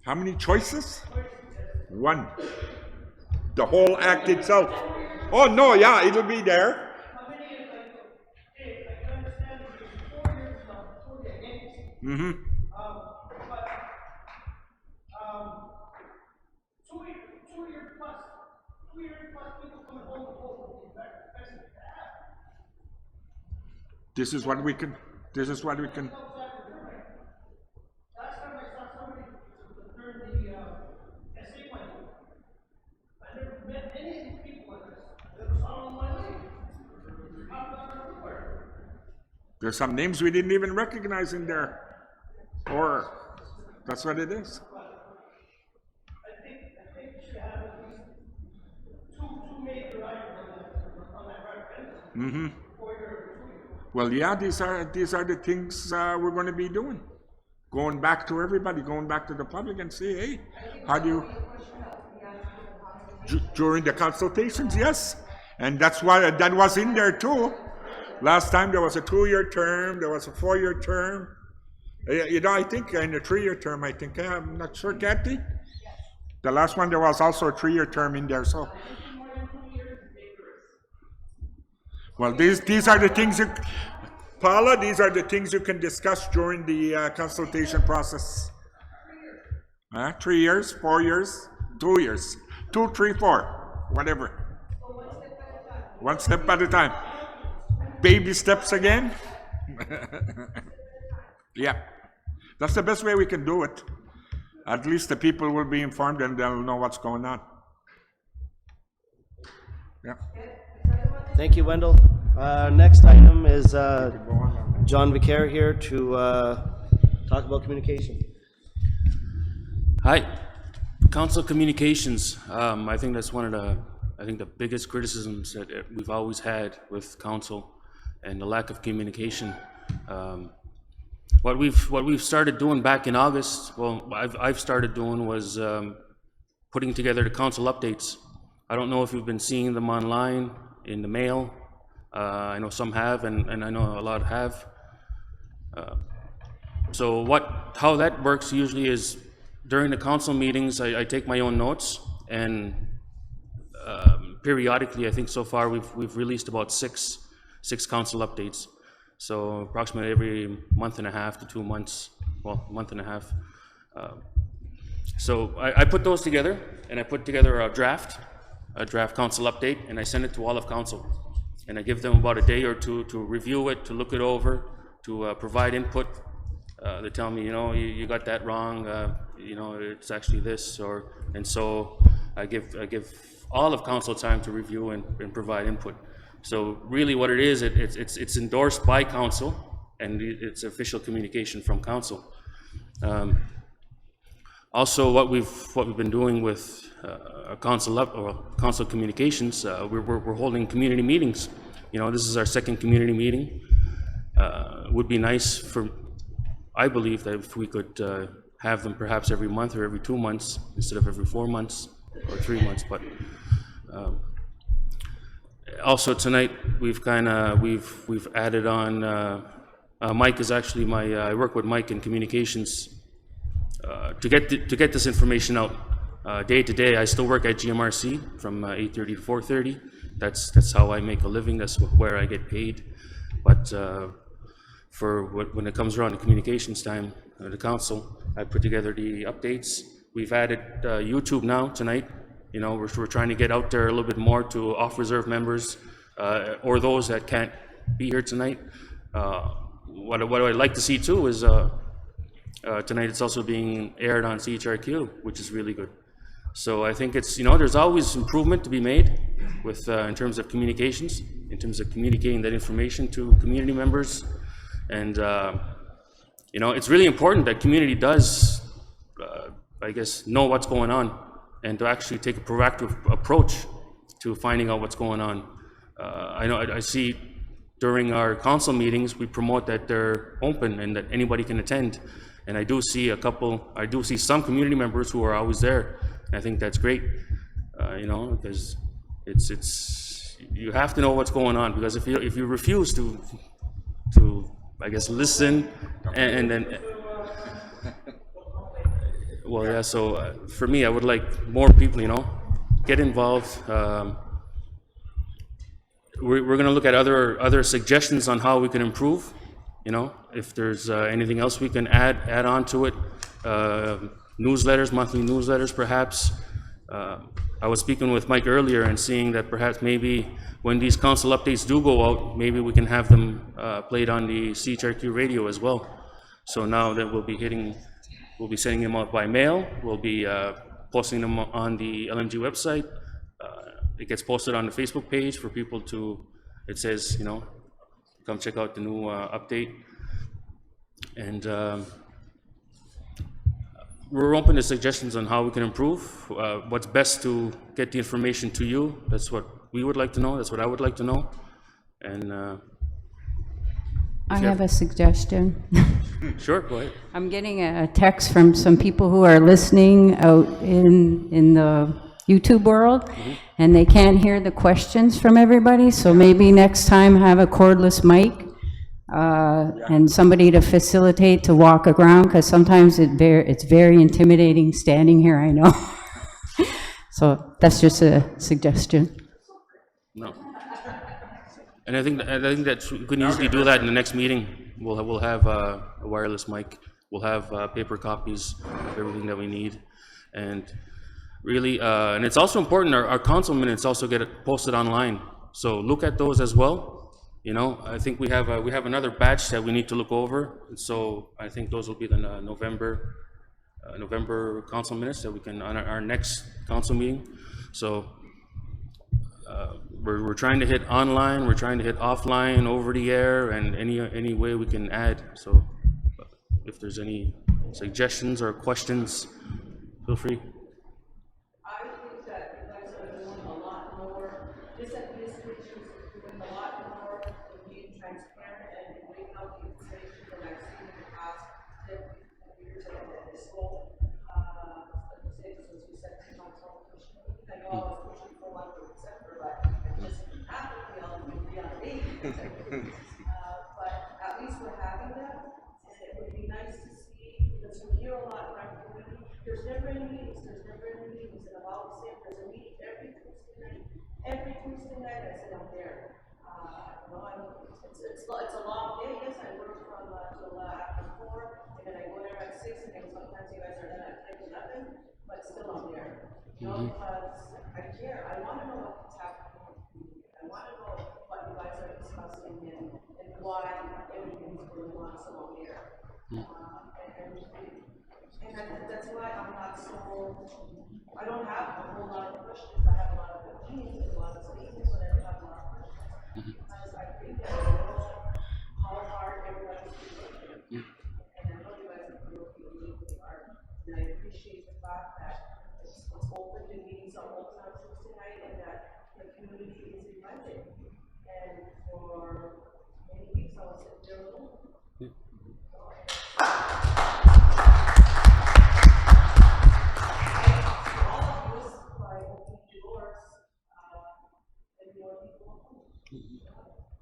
How many choices? One. The whole act itself. Oh no, yeah, it'll be there. Mm-hmm. This is what we can. There's some names we didn't even recognize in there. Or that's what it is. Mm-hmm. Well, yeah, these are the things we're going to be doing. Going back to everybody, going back to the public and say, hey, how do you... During the consultations, yes. And that's why that was in there too. Last time there was a 2-year term, there was a 4-year term. You know, I think in a 3-year term, I think, I'm not sure, Cathy? The last one, there was also a 3-year term in there, so. Well, these are the things you, Paula, these are the things you can discuss during the consultation process. 3 years, 4 years, 2 years, 2, 3, 4, whatever. One step at a time. Baby steps again. Yeah, that's the best way we can do it. At least the people will be informed and they'll know what's going on. Yeah. Thank you, Wendell. Next item is John Vicaire here to talk about communication. Hi, Council Communications. I think that's one of the biggest criticisms that we've always had with Council, and the lack of communication. What we've started doing back in August, well, I've started doing was putting together the council updates. I don't know if you've been seeing them online, in the mail. I know some have, and I know a lot have. So how that works usually is during the council meetings, I take my own notes, and periodically, I think so far we've released about six council updates. So approximately every month and a half to 2 months, well, month and a half. So I put those together, and I put together a draft council update, and I send it to all of council. And I give them about a day or two to review it, to look it over, to provide input. They tell me, you got that wrong, it's actually this, and so I give all of council time to review and provide input. So really what it is, it's endorsed by council, and it's official communication from council. Also, what we've been doing with council communications, we're holding community meetings. You know, this is our second community meeting. Would be nice I believe that if we could have them perhaps every month or every 2 months instead of every 4 months or 3 months. But also tonight we've added on. Mike is actually I work with Mike in communications to get this information out day to day. I still work at GMRC from 8:30 to 4:30. That's how I make a living. That's where I get paid. But when it comes around to communications time, the council, I put together the updates. We've added YouTube now tonight. You know, we're trying to get out there a little bit more to off-reserve members or those that can't be here tonight. What I'd like to see too is tonight it's also being aired on CHRQ, which is really good. So I think it's, you know, there's always improvement to be made with in terms of communications, in terms of communicating that information to community members. And, you know, it's really important that community does, I guess, know what's going on and to actually take a proactive approach to finding out what's going on. I know I see during our council meetings, we promote that they're open and that anybody can attend. And I do see some community members who are always there. And I think that's great, you know, because you have to know what's going on, because if you refuse to I guess listen and then well, yeah, so for me, I would like more people, you know, get involved. We're going to look at other suggestions on how we can improve, you know, if there's anything else we can add on to it. Newsletters, monthly newsletters, perhaps. I was speaking with Mike earlier and seeing that perhaps maybe when these council updates do go out, maybe we can have them played on the CHRQ radio as well. So now that we'll be sending them out by mail, we'll be posting them on the LMG website. It gets posted on the Facebook page for people to, it says, you know, come check out the new update. And we're open to suggestions on how we can improve. What's best to get the information to you. That's what we would like to know. That's what I would like to know. And I have a suggestion. Sure, go ahead. I'm getting a text from some people who are listening out in the YouTube world, and they can't hear the questions from everybody, so maybe next time have a cordless mic and somebody to facilitate to walk around, because sometimes it's very intimidating standing here, I know. So that's just a suggestion. No. And I think that we can easily do that in the next meeting. We'll have a wireless mic. We'll have paper copies of everything that we need. And really, and it's also important, our council minutes also get posted online. So look at those as well. You know, I think we have another batch that we need to look over. So I think those will be the November council minutes that we can, on our next council meeting. So we're trying to hit online, we're trying to hit offline, over the air, and any way we can add. So if there's any suggestions or questions, feel free. I think that you guys are doing a lot more. This administration is doing a lot more in being transparent and bringing out the information that I've seen in the past 10 years at this school. Since we set the consultation, I know I was pushing for 1%, but I just happened to be on 8%. But at least we're having that, and it would be nice to see, because we hear a lot, right? There's never any meetings, and about the same, there's a meeting every Tuesday night. Every Tuesday night I sit up there. You know, it's a long day. Yes, I work from till after 4, and then I go there at 6, and then sometimes you guys are done at 10, 11, but still I'm there. You know, because I care. I want to know what's happening. I want to know what you guys are discussing and why everything's going on, so I'm there. And that's why I'm not so, I don't have a whole lot of questions. I have a lot of opinions and a lot of statements, but I don't have a lot of questions. Because I think that I know how hard everybody's And I know you guys are really unique, they are, and I appreciate the fact that it's open, the meetings are open on Tuesday night, and that the community is invited. And for many weeks, I was at their room.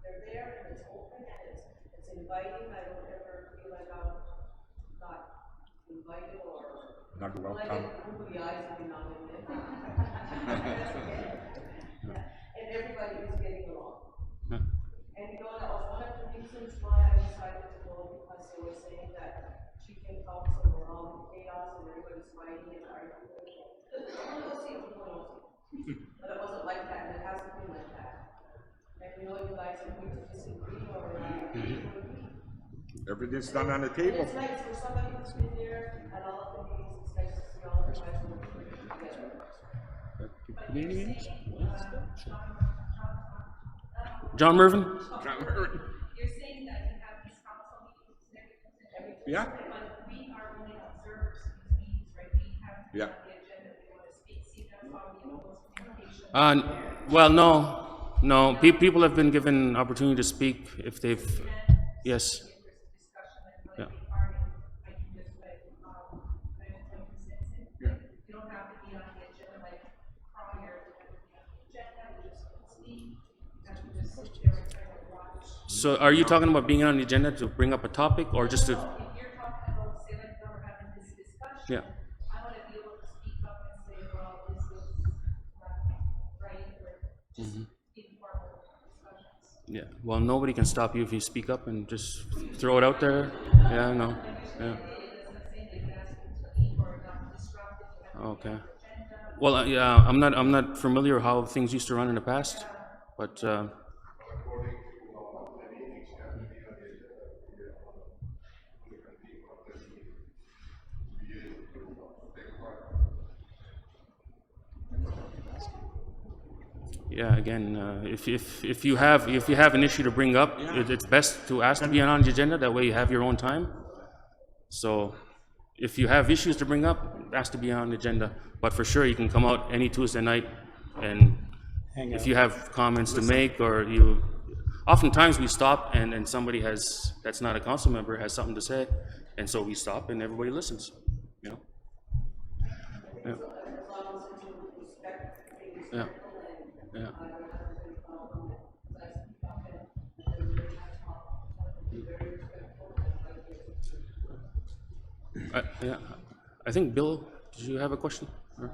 They're there and it's open and it's inviting. I don't ever feel like I'm not invited or Not like welcome. the eyes of the non-invited. And everybody is getting along. And you know, that was one of the reasons why I decided to go, because they were saying that chief and council were all in chaos and everybody's fighting and arguing. But it wasn't like that, and it hasn't been like that. And you know, you guys are going to disagree or agree. Everything's done on the table. It's nice for somebody who's been there at all of the meetings, it's nice to see all of you guys working together. John Murvin? You're saying that you have these council meetings every Yeah. but we are only observers in these meetings, right? We have Yeah. the agenda, we want to speak, see that's why we have those communications. Well, no, people have been given opportunity to speak if they've, yes. Yeah. You don't have to be on the agenda like prior to the agenda, you just speak, and just sit there and kind of watch. So are you talking about being on the agenda to bring up a topic or just to, If you're talking about, say, like, we're having this discussion. yeah. I want to be able to speak up and say, well, this is not right, or just informal discussions. Yeah, well, nobody can stop you if you speak up and just throw it out there. Yeah, no, yeah. Okay. Well, yeah, I'm not familiar how things used to run in the past, but, yeah, again, if you have an issue to bring up, it's best to ask to be on the agenda. That way you have your own time. So, if you have issues to bring up, ask to be on the agenda. But for sure, you can come out any Tuesday night, and if you have comments to make, or you, oftentimes we stop and somebody that's not a council member has something to say, and so we stop and everybody listens. You know. Yeah. Yeah. Yeah. Yeah. I think Bill, did you have a question? Or?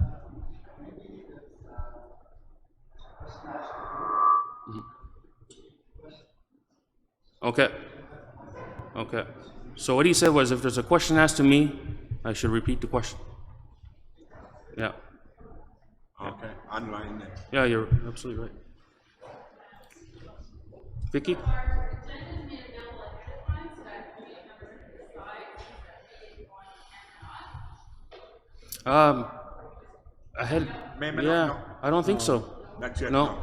Okay. Okay. So what he said was, if there's a question asked to me, I should repeat the question. Yeah. Okay, online then. Yeah, you're absolutely right. Vicky? Ahead. Maybe Yeah, no. I don't think so. Not yet, No. no.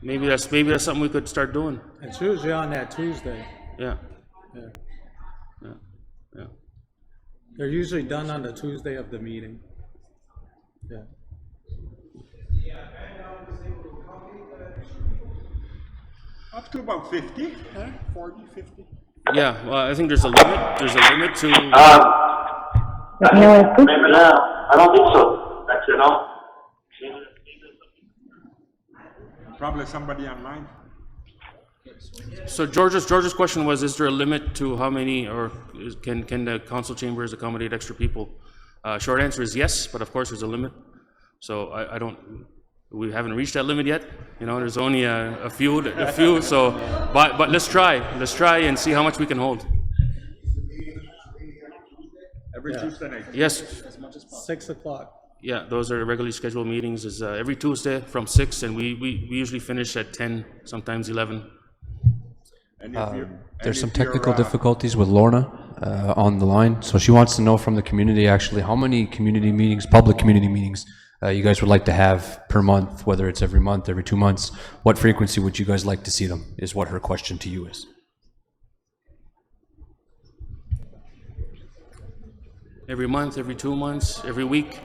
Maybe that's something we could start doing. It's usually on that Tuesday. Yeah. Yeah. Yeah. Yeah. They're usually done on the Tuesday of the meeting. Yeah. Up to about 50, 40, 50. Yeah. Well, I think there's a limit. There's a limit to. Maybe I don't think so. Actually, no. Probably somebody online. So George's question was: is there a limit to how many, or can the council chambers accommodate extra people? Short answer is yes, but of course there's a limit. So I don't. We haven't reached that limit yet. You know, there's only a few. So, but let's try and see how much we can hold. Every Tuesday night. Yes. 6 o'clock. Yeah, those are regularly scheduled meetings. Is every Tuesday from 6, and we usually finish at 10, sometimes 11. There's some technical difficulties with Lorna on the line, so she wants to know from the community actually how many community meetings, public community meetings, you guys would like to have per month, whether it's every month, every 2 months. What frequency would you guys like to see them, is what her question to you is. Every month, every 2 months, every week?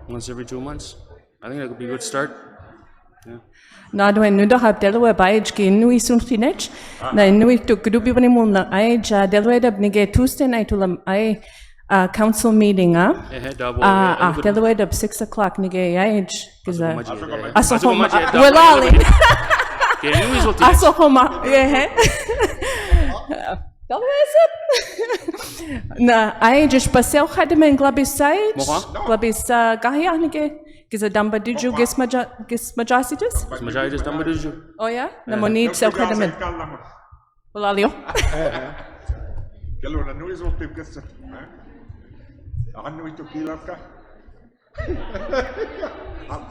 Once every 2 months? I think that could be a good start. Yeah. Na do en nuda hab delwe baij ge nui suntinech na nui to grubi bani mul na ai ja delwe dab nige Tuesday night ulam ai council meeting delwe dab 6 o'clock nige ai giza aso homa welali aso homa na ai just pasel khadmen glabisait glabis gahia nige giza damba diju gis majasitis Majasitis damba diju. Oh yeah, na monit sel khadmen welalio Kello na nui zo tip gis aan nui to kilafka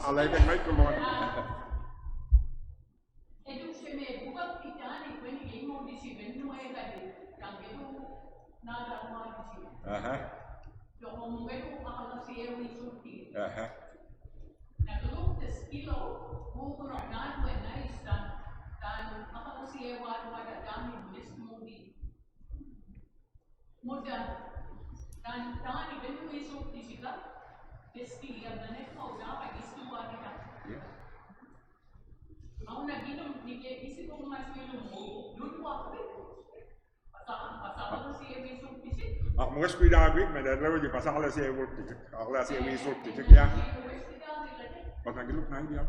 alay ben mai ko mon Mos cuidado met dat lo je pas alles hier wordt dit. Alles hier wie soort dit ja. Wat dan gelukt nou ja.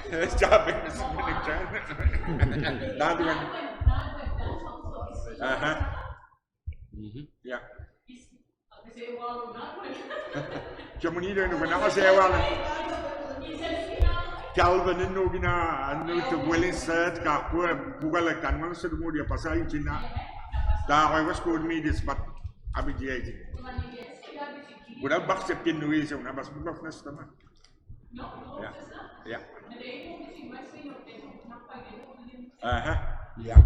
Het job is niet klein. Daar doen. Ja. Je moet niet doen, maar alles heel wel. Calvin en nog na nu te willen set kapur bukan kan man sudah mau dia pasal Cina. Dah was good media but abi dia itu. Udah bakse pinui sih, udah bas bukan nasi teman. Ya, ya. Ya.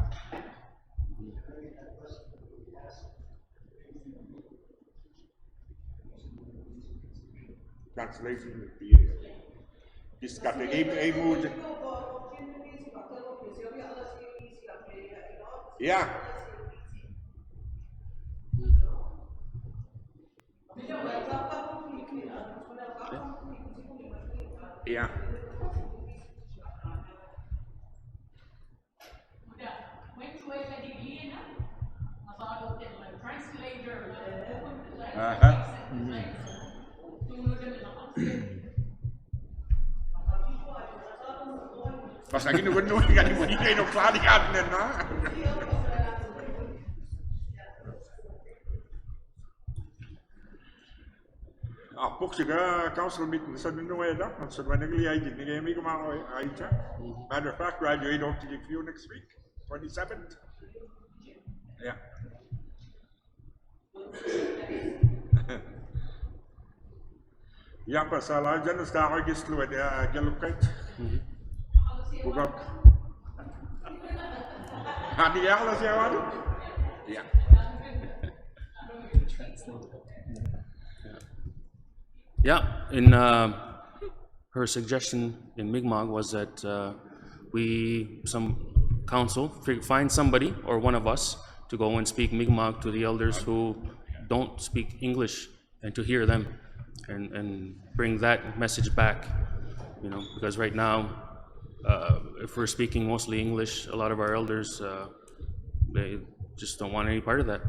Translation is got the a mood. Yeah. Yeah. Pas lagi nunggu kan ibu ini no klari kan na. Apok juga council meeting sa nino eda, sa managli ay din ni mi kuma ay cha. Matter of fact, graduate off to the few next week, 27th. Yeah. Ja, pas ala jan sta ako gislo eda gelukait. Bukan. Hadi ya Allah siapa tu? Ya. Yeah, in her suggestion in Mi'kmaq was that some council find somebody or one of us to go and speak Mi'kmaq to the elders who don't speak English and to hear them and bring that message back, you know, because right now if we're speaking mostly English, a lot of our elders, they just don't want any part of that.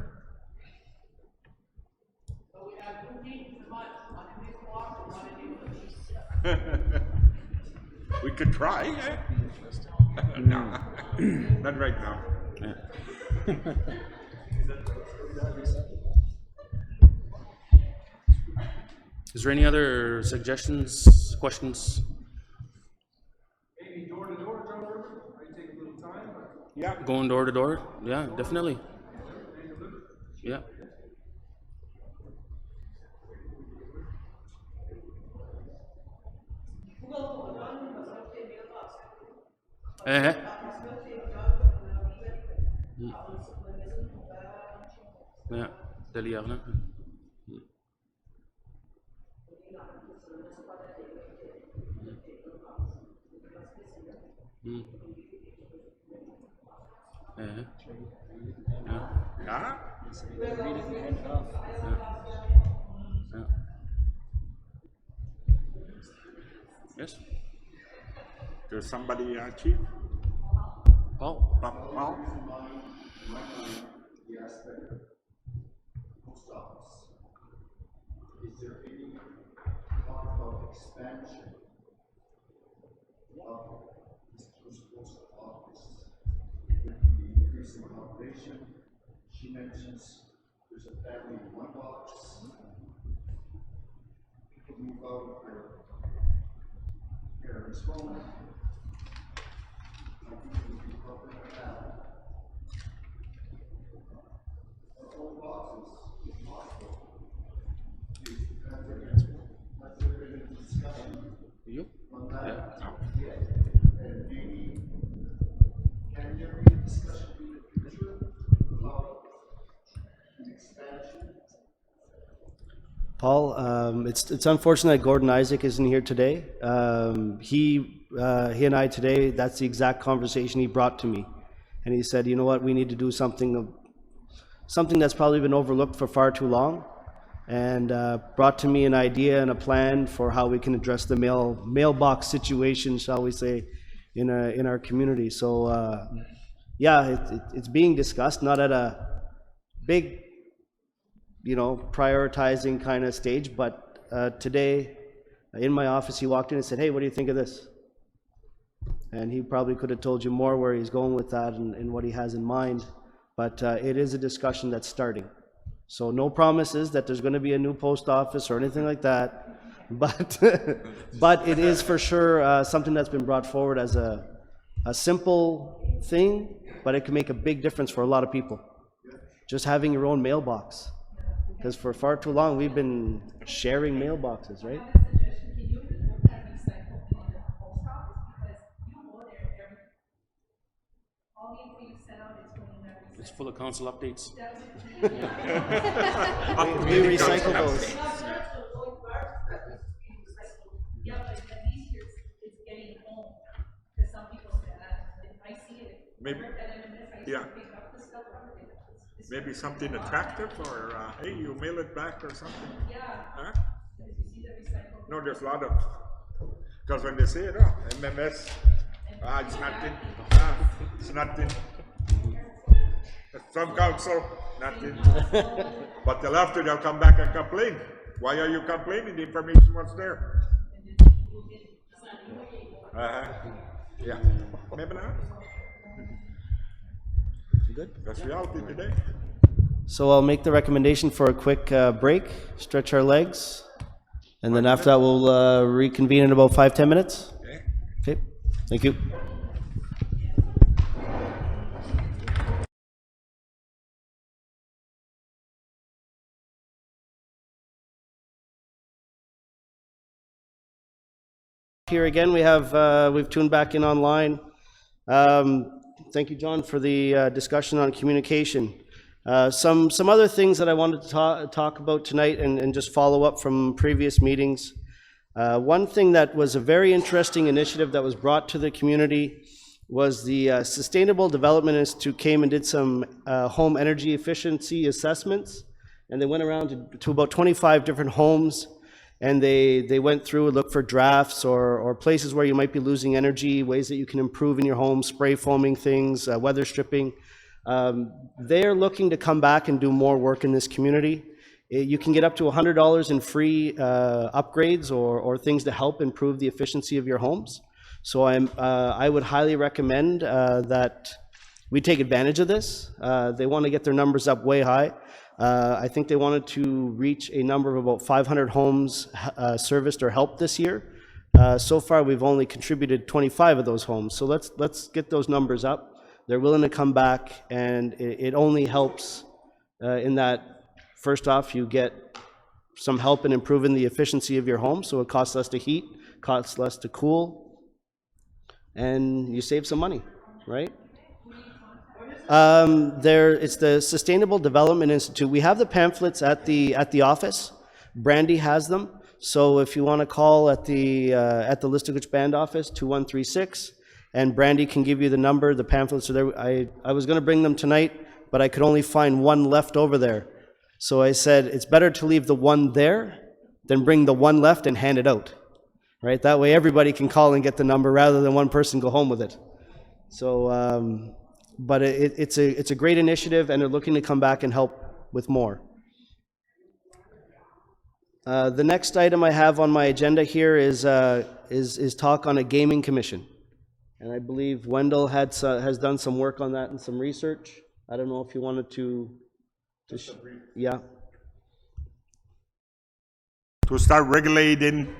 We could try, eh? No, not right now. Yeah. Is there any other suggestions, questions? Maybe door to door, John Murvin, might take a little time, but. Yeah. Going door to door? Yeah, definitely. Yeah. Ja, det ligger der. Ja? Yes. There's somebody, Chief? Paul? Paul? Is there any talk of expansion of this post office with the increase in population? She mentions there's a family in one box. People move out of their parents' home. I think it would be helping with that. The whole boxes, if possible. You? And maybe, can there be a discussion in the future about an expansion? Paul, it's unfortunate that Gordon Isaac isn't here today. He and I today, that's the exact conversation he brought to me. And he said, you know what, we need to do something that's probably been overlooked for far too long. And brought to me an idea and a plan for how we can address the mailbox situation, shall we say, in our community. So yeah, it's being discussed, not at a big, prioritizing kind of stage, but today in my office he walked in and said, hey, what do you think of this? And he probably could have told you more where he's going with that and what he has in mind, but it is a discussion that's starting. So no promises that there's going to be a new post office or anything like that, but but it is for sure something that's been brought forward as a simple thing, but it can make a big difference for a lot of people. Just having your own mailbox, because for far too long we've been sharing mailboxes, right? It's full of council updates. We recycle those. Yeah, but at least it's getting home, because some people say, I see it. Maybe, yeah. Maybe something attractive, or hey, you mail it back or something. Yeah. Huh? You see the recycle. No, there's a lot of, because when they say it, MMS, it's nothing, it's nothing. Some council, nothing. But till after they'll come back and complain. Why are you complaining? The information was there. Yeah, maybe not. Good. That's reality today. So I'll make the recommendation for a quick break, stretch our legs, and then after that we'll reconvene in about 5-10 minutes. Okay, thank you. Here again, we've tuned back in online. Thank you, John, for the discussion on communication. Some other things that I wanted to talk about tonight and just follow up from previous meetings. One thing that was a very interesting initiative that was brought to the community was the Sustainable Development Institute came and did some home energy efficiency assessments, and they went around to about 25 different homes. And they went through and looked for drafts or places where you might be losing energy, ways that you can improve in your home, spray foaming things, weather stripping. They're looking to come back and do more work in this community. You can get up to $100 in free upgrades or things to help improve the efficiency of your homes. So I would highly recommend that we take advantage of this. They want to get their numbers up way high. I think they wanted to reach a number of about 500 homes serviced or helped this year. So far, we've only contributed 25 of those homes. So let's get those numbers up. They're willing to come back, and it only helps in that, first off, you get some help in improving the efficiency of your home, so it costs less to heat, costs less to cool, and you save some money, right? It's the Sustainable Development Institute. We have the pamphlets at the office. Brandy has them. So if you want to call at the Listuguj Band office, 2136, and Brandy can give you the number. The pamphlets are there. I was going to bring them tonight, but I could only find one left over there. So I said, it's better to leave the one there than bring the one left and hand it out, right? That way everybody can call and get the number rather than one person go home with it. So, but it's a great initiative, and they're looking to come back and help with more. The next item I have on my agenda here is talk on a gaming commission, and I believe Wendell has done some work on that and some research. I don't know if you wanted to yeah. To start regulating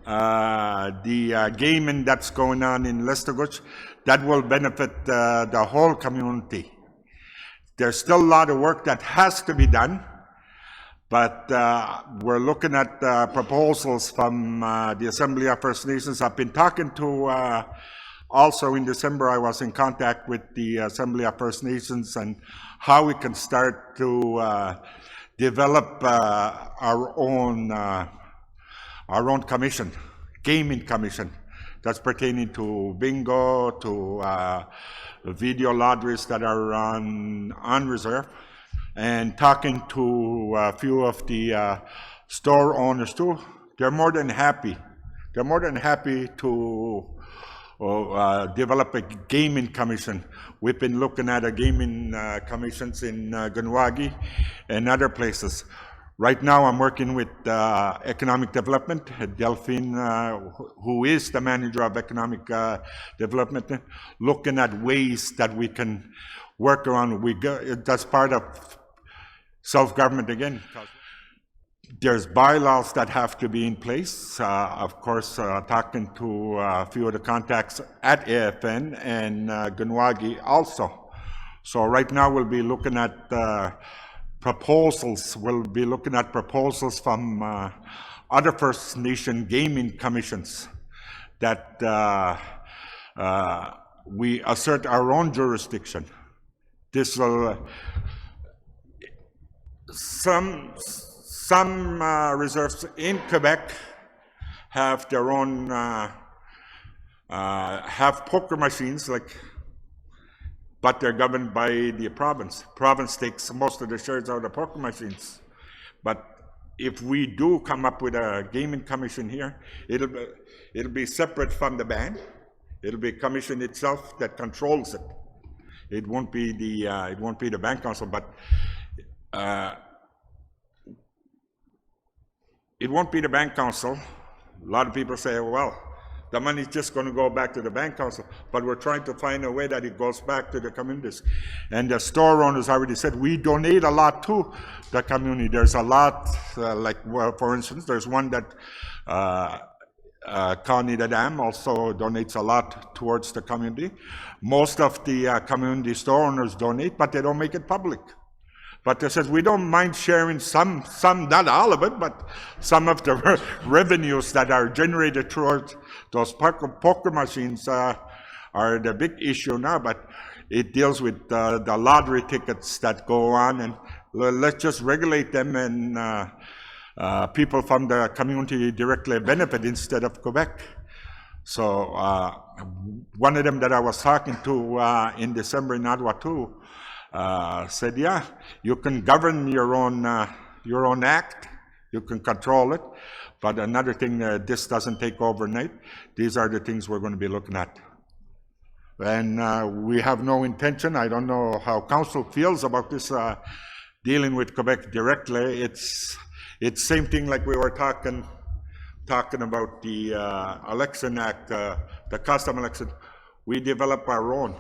the gaming that's going on in Listuguj, that will benefit the whole community. There's still a lot of work that has to be done, but we're looking at proposals from the Assembly of First Nations. I've been talking to, also in December, I was in contact with the Assembly of First Nations and how we can start to develop our own commission, gaming commission, that's pertaining to bingo, to video lotteries that are on reserve, and talking to a few of the store owners too. They're more than happy. They're more than happy to develop a gaming commission. We've been looking at a gaming commissions in Gunwagi and other places. Right now, I'm working with economic development. Delphine, who is the manager of economic development, looking at ways that we can work around. That's part of self-government again. There's bylaws that have to be in place. Of course, talking to a few of the contacts at AFN and Gunwagi also. So right now, we'll be looking at proposals. We'll be looking at proposals from other First Nation gaming commissions that we assert our own jurisdiction. This will some reserves in Quebec have their own have poker machines, but they're governed by the province. Province takes most of the shares out of poker machines. But if we do come up with a gaming commission here, it'll be separate from the band. It'll be a commission itself that controls it. It won't be the Bank Council, but it won't be the Bank Council. A lot of people say, well, the money's just going to go back to the Bank Council, but we're trying to find a way that it goes back to the communities. And the store owners already said, we donate a lot to the community. There's a lot, well, for instance, there's one that Connie the Dam also donates a lot towards the community. Most of the community store owners donate, but they don't make it public. But they said, we don't mind sharing some, not all of it, but some of the revenues that are generated towards those poker machines are the big issue now, but it deals with the lottery tickets that go on, and let's just regulate them, and people from the community directly benefit instead of Quebec. So one of them that I was talking to in December in Ottawa too, said, yeah, you can govern your own act, you can control it, but another thing, this doesn't take overnight. These are the things we're going to be looking at. And we have no intention, I don't know how council feels about this, dealing with Quebec directly. It's same thing like we were talking about the Election Act, the custom election. We develop our own.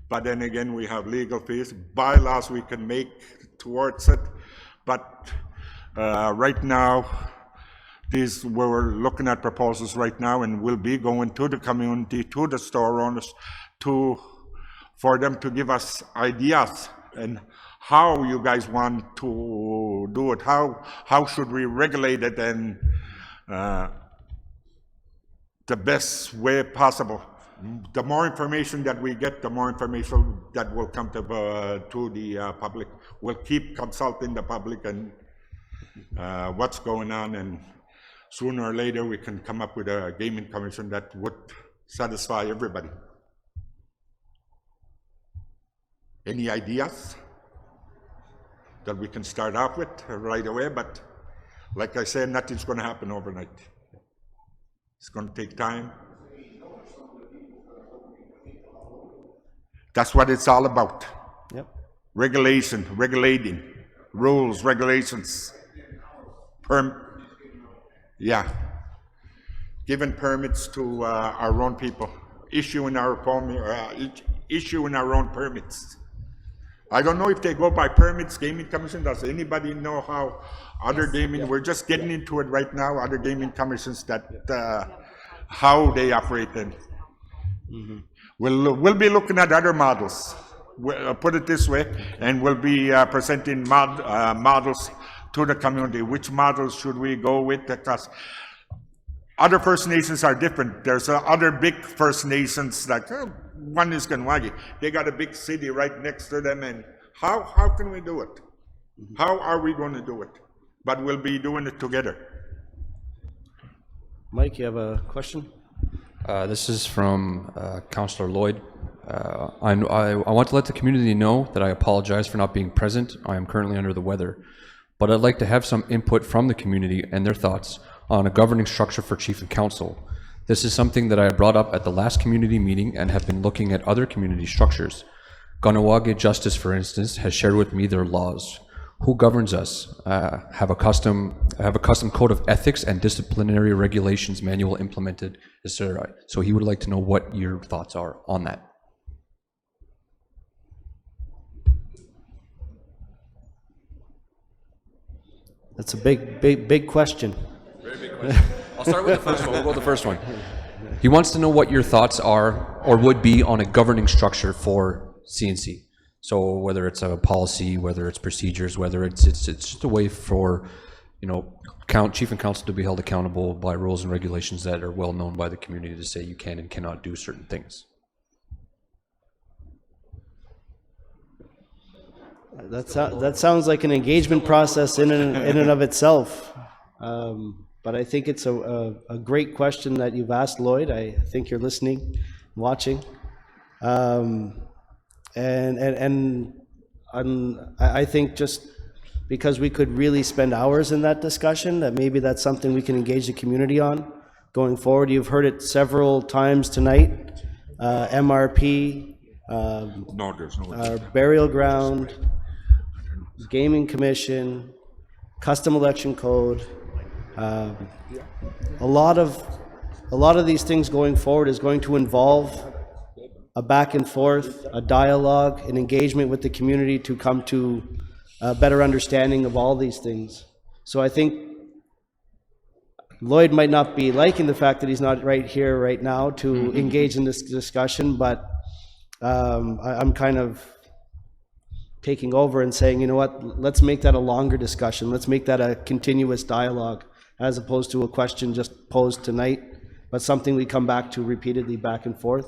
But then again, we have legal fees, bylaws we can make towards it. But right now, we're looking at proposals right now, and we'll be going to the community, to the store owners, for them to give us ideas and how you guys want to do it. How should we regulate it, and the best way possible. The more information that we get, the more information that will come to the public. We'll keep consulting the public and what's going on, and sooner or later we can come up with a gaming commission that would satisfy everybody. Any ideas that we can start off with right away? But like I said, nothing's going to happen overnight. It's going to take time. That's what it's all about. Yep. Regulation, regulating, rules, regulations. Yeah. Giving permits to our own people, issuing our own permits. I don't know if they go by permits, gaming commission. Does anybody know how other gaming, we're just getting into it right now, other gaming commissions that, how they operate them. Mm-hmm. We'll be looking at other models, put it this way, and we'll be presenting models to the community. Which models should we go with? Because other First Nations are different. There's other big First Nations like one is Kanwagi. They got a big city right next to them, and how can we do it? How are we going to do it? But we'll be doing it together. Mike, you have a question? This is from Counsellor Lloyd. I want to let the community know that I apologize for not being present. I am currently under the weather. But I'd like to have some input from the community and their thoughts on a governing structure for Chief and Council. This is something that I brought up at the last community meeting and have been looking at other community structures. Ganawage Justice, for instance, has shared with me their laws. Who governs us? Have a custom code of ethics and disciplinary regulations manual implemented, etc. So he would like to know what your thoughts are on that. That's a big question. Very big question. I'll start with the first one. We'll go with the first one. He wants to know what your thoughts are or would be on a governing structure for CNC. So whether it's a policy, whether it's procedures, whether it's just a way for, Chief and Council to be held accountable by rules and regulations that are well known by the community to say you can and cannot do certain things. That sounds like an engagement process in and of itself. But I think it's a great question that you've asked, Lloyd. I think you're listening, watching. And I think just because we could really spend hours in that discussion, that maybe that's something we can engage the community on going forward. You've heard it several times tonight. MRP, No, there's no burial ground, gaming commission, custom election code. A lot of these things going forward is going to involve a back and forth, a dialogue, an engagement with the community to come to a better understanding of all these things. So I think Lloyd might not be liking the fact that he's not right here right now to engage in this discussion, but I'm kind of taking over and saying, you know what, let's make that a longer discussion. Let's make that a continuous dialogue as opposed to a question just posed tonight, but something we come back to repeatedly back and forth.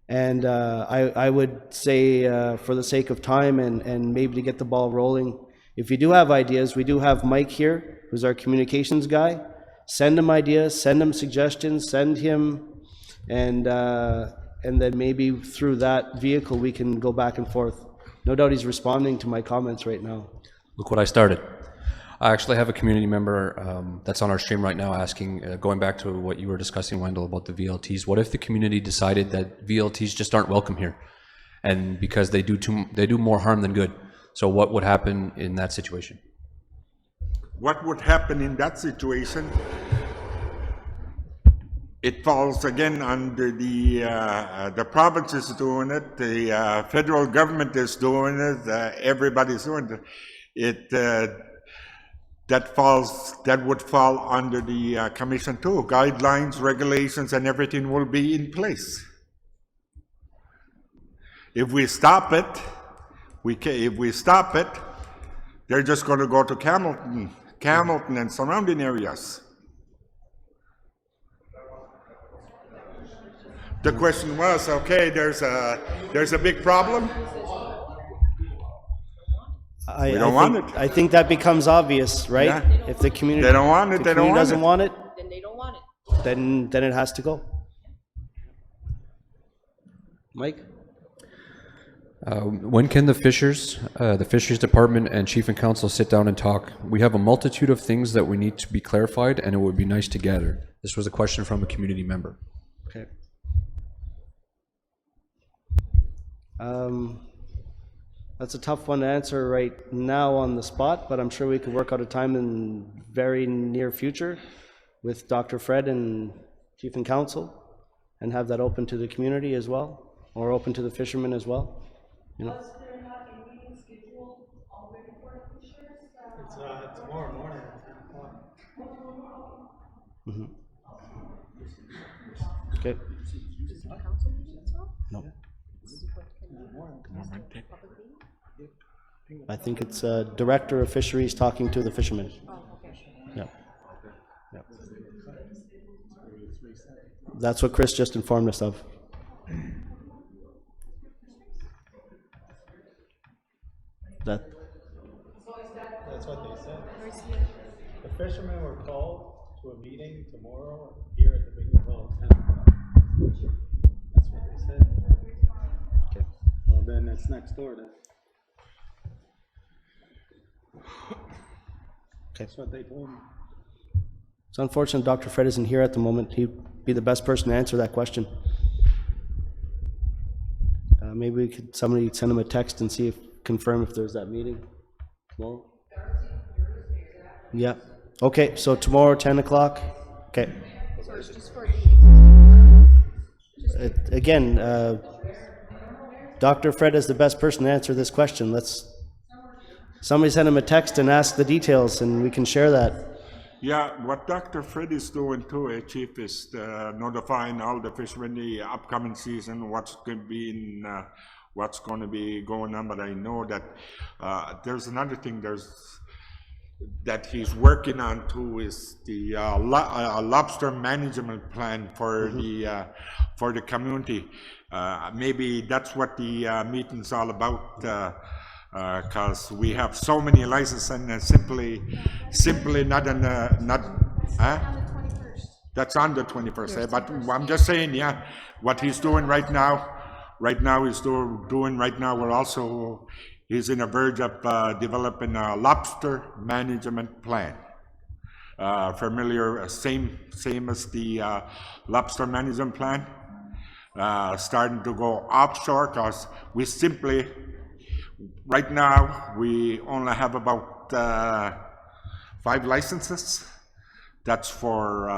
And I would say for the sake of time and maybe to get the ball rolling, if you do have ideas, we do have Mike here, who's our communications guy. Send him ideas, send him suggestions, send him, and then maybe through that vehicle we can go back and forth. No doubt he's responding to my comments right now. Look what I started. I actually have a community member that's on our stream right now asking, going back to what you were discussing, Wendell, about the VLTs. What if the community decided that VLTs just aren't welcome here, and because they do more harm than good? So what would happen in that situation? What would happen in that situation? It falls again under the province is doing it, the federal government is doing it, everybody's doing it. That would fall under the commission too. Guidelines, regulations, and everything will be in place. If we stop it, they're just going to go to Camelton and surrounding areas. The question was, okay, there's a big problem. We don't want it. I think that becomes obvious, right? Yeah. If the community, They don't want it, the they don't community want doesn't it. want it, Then they don't want it. then it has to go. Mike? When can the Fisheries Department and Chief and Counsel sit down and talk? We have a multitude of things that we need to be clarified, and it would be nice to gather. This was a question from a community member. Okay. That's a tough one to answer right now on the spot, but I'm sure we could work out a time in very near future with Dr. Fred and Chief and Counsel and have that open to the community as well, or open to the fishermen as well. You know? It's tomorrow morning at 10 o'clock. Mm-hmm. Okay. No. I think it's Director of Fisheries talking to the fishermen. Yeah. Yeah. That's what Chris just informed us of. That's what they said. The fishermen were called to a meeting tomorrow here at the big hall at 10 o'clock. That's what they said. Okay. Well, then it's next door then. Okay. That's what they told me. It's unfortunate Dr. Fred isn't here at the moment. He'd be the best person to answer that question. Maybe somebody send him a text and confirm if there's that meeting tomorrow. Yeah. Okay, so tomorrow, 10 o'clock. Okay. So it's just for Again, Dr. Fred is the best person to answer this question. Somebody send him a text and ask the details, and we can share that. Yeah, what Dr. Fred is doing too, Chief, is notifying all the fishermen the upcoming season, what's going to be going on. But I know that there's another thing that he's working on too, is the lobster management plan for the community. Maybe that's what the meeting's all about. Because we have so many licenses and simply not that's on the 21st. But I'm just saying, yeah, what he's doing right now he's in a verge of developing a lobster management plan. Same as the lobster management plan, starting to go offshore, because we simply, right now, we only have about 5 licenses. That's for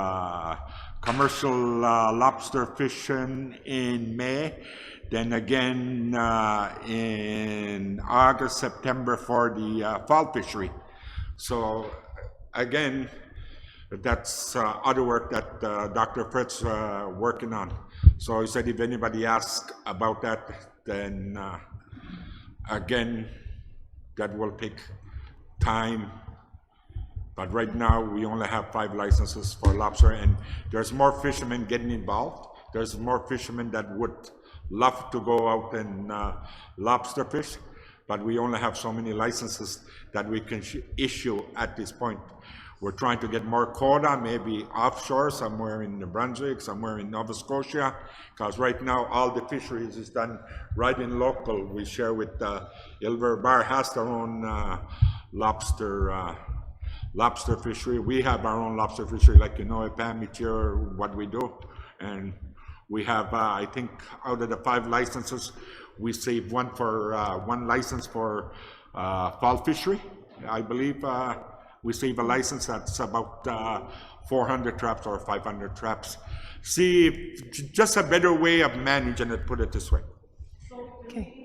commercial lobster fishing in May. Then again in August, September for the fall fishery. So again, that's other work that Dr. Fred's working on. So he said if anybody asks about that, then again, that will take time, but right now we only have 5 licenses for lobster, and there's more fishermen getting involved. There's more fishermen that would love to go out and lobster fish, but we only have so many licenses that we can issue at this point. We're trying to get more quota, maybe offshore, somewhere in New Brunswick, somewhere in Nova Scotia, because right now all the fisheries is done right in local. We share with Ilver Bar has their own lobster fishery. We have our own lobster fishery, like Pamitir, what we do. And we have, I think, out of the 5 licenses, we saved one license for fall fishery. I believe we save a license that's about 400 traps or 500 traps. See, just a better way of managing it, put it this way. Okay.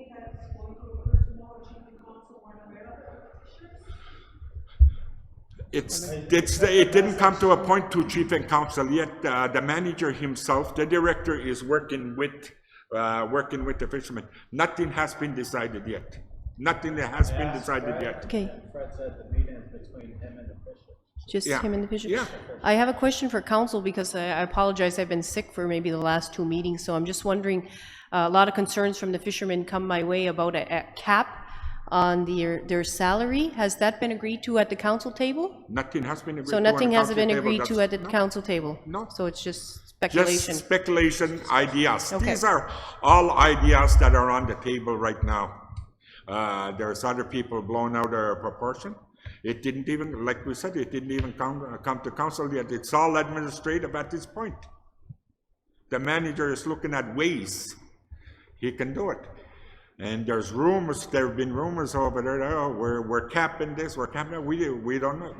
It didn't come to a point to Chief and Counsel yet. The manager himself, the director, is working with the fishermen. Nothing has been decided yet. Nothing has been decided yet. Okay. Fred said the meeting is between him and the fishers. Just Yeah. him and the fisheries? Yeah. I have a question for council because I apologize, I've been sick for maybe the last 2 meetings, so I'm just wondering, a lot of concerns from the fishermen come my way about a cap on their salary. Has that been agreed to at the council table? Nothing has been agreed So to. nothing on the has council been table. agreed to That's- at the no. council table? No. So it's just speculation? Just speculation, ideas. Okay. These are all ideas that are on the table right now. There's other people blown out of proportion. It didn't even, like we said, it didn't even come to council yet. It's all administrative at this point. The manager is looking at ways he can do it. And there's rumors, there have been rumors over there, oh, we're capping this, we're capping that. We don't know.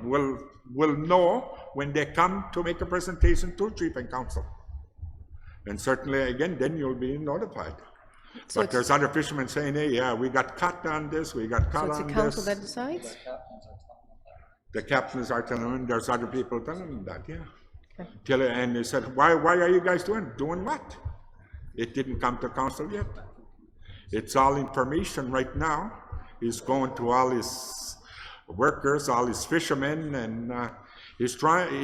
We'll know when they come to make a presentation to Chief and Council. And certainly, again, then you'll be notified. So But there's other fishermen saying, hey, yeah, we got caught on this, we got caught So it's on the this. council that decides? The captains are telling them, there's other people telling them that, yeah. And they said, why are you guys doing what? It didn't come to council yet. It's all information right now. He's going to all his workers, all his fishermen, and he's trying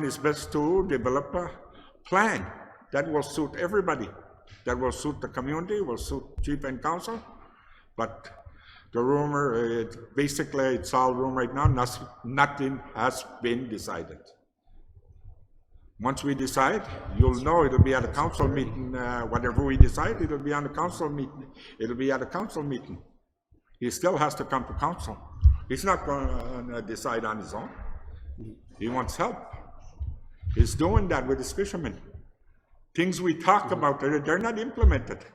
his best to develop a plan that will suit everybody, that will suit the community, will suit Chief and Council. But the rumor, basically, it's all rumor right now. Nothing has been decided. Once we decide, you'll know it'll be at a council meeting. Whatever we decide, it'll be on the council meeting. It'll be at a council meeting. He still has to come to council. He's not going to decide on his own. He wants help. He's doing that with his fishermen. Things we talk about, they're not implemented.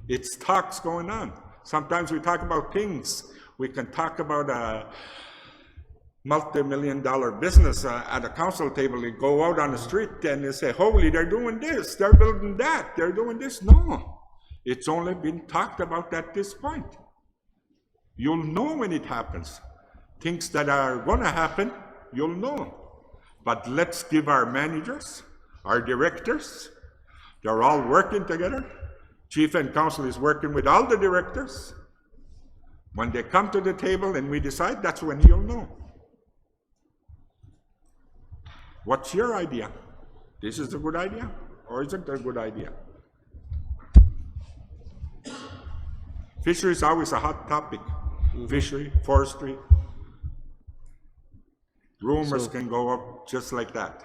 It's talks going on. Sometimes we talk about things. We can talk about a multi-million-dollar business at a council table. They go out on the street and they say, holy, they're doing this, they're building that, they're doing this. No, it's only been talked about at this point. You'll know when it happens. Things that are going to happen, you'll know. But let's give our managers, our directors, they're all working together. Chief and Council is working with all the directors. When they come to the table and we decide, that's when you'll know. What's your idea? This is a good idea, or isn't it a good idea? Fishery is always a hot topic. Fishery, forestry. Rumors can go up just like that.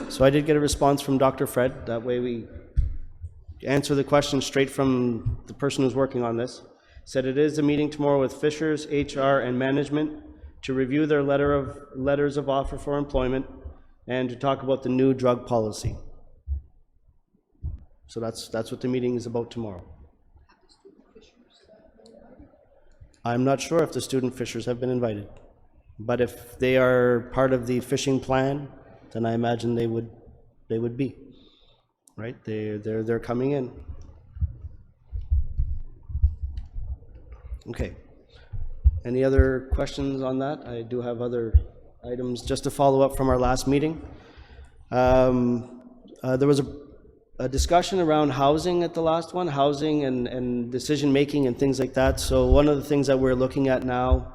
So I did get a response from Dr. Fred. That way we answer the question straight from the person who's working on this. Said it is a meeting tomorrow with Fishers, HR, and management to review their letters of offer for employment and to talk about the new drug policy. So that's what the meeting is about tomorrow. I'm not sure if the student fishers have been invited, but if they are part of the fishing plan, then I imagine they would be, right? They're coming in. Okay. Any other questions on that? I do have other items just to follow up from our last meeting. There was a discussion around housing at the last one, housing and decision-making and things like that. So one of the things that we're looking at now,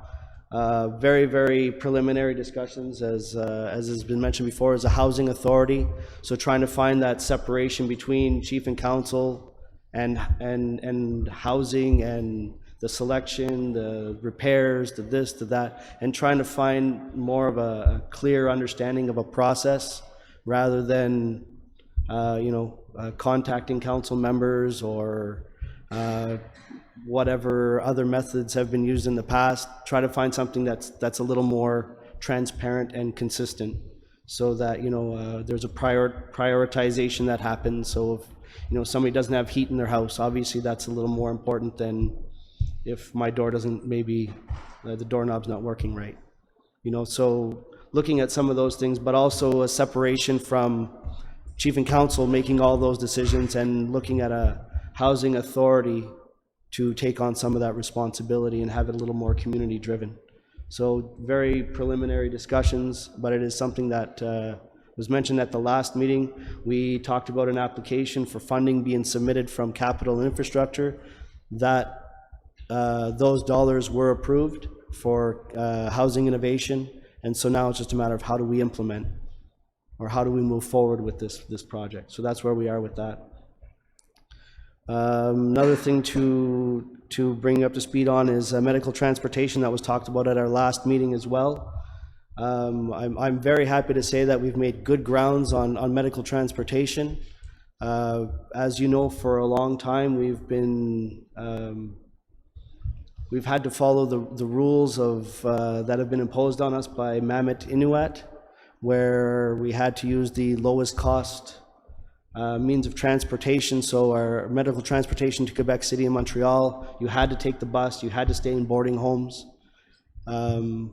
very, very preliminary discussions, as has been mentioned before, is a housing authority. So trying to find that separation between Chief and Council and housing and the selection, the repairs, the this, the that, and trying to find more of a clear understanding of a process rather than, contacting council members or whatever other methods have been used in the past. Try to find something that's a little more transparent and consistent, so that there's a prioritization that happens. So if somebody doesn't have heat in their house, obviously that's a little more important than if my door doesn't, maybe the doorknob's not working right. So looking at some of those things, but also a separation from Chief and Council making all those decisions and looking at a housing authority to take on some of that responsibility and have it a little more community driven. So very preliminary discussions, but it is something that was mentioned at the last meeting. We talked about an application for funding being submitted from Capital and Infrastructure. That those dollars were approved for housing innovation And so now it's just a matter of how do we implement, or how do we move forward with this project. So that's where we are with that. Another thing to bring you up to speed on is medical transportation that was talked about at our last meeting as well. I'm very happy to say that we've made good grounds on medical transportation. As you know, for a long time we've had to follow the rules of that have been imposed on us by Mammoth Inuit, where we had to use the lowest cost means of transportation. So our medical transportation to Quebec City and Montreal, you had to take the bus, you had to stay in boarding homes, and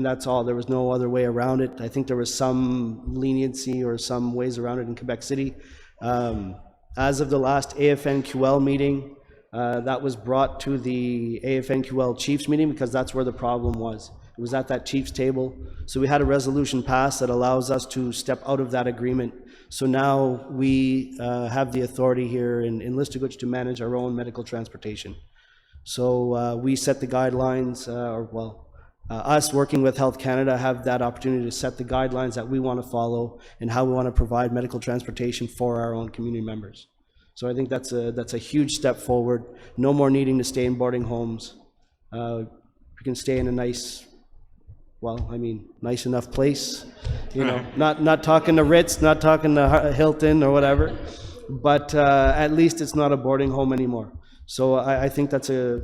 that's all. There was no other way around it. I think there was some leniency or some ways around it in Quebec City. As of the last AFNQL meeting, that was brought to the AFNQL Chiefs meeting because that's where the problem was. It was at that Chiefs table. So we had a resolution passed that allows us to step out of that agreement. So now we have the authority here in Listuguj to manage our own medical transportation. So we set the guidelines, us working with Health Canada have that opportunity to set the guidelines that we want to follow and how we want to provide medical transportation for our own community members. So I think that's a huge step forward. No more needing to stay in boarding homes. We can stay in a nice enough place. You know, not talking to Ritz, not talking to Hilton or whatever, but at least it's not a boarding home anymore. So I think that's a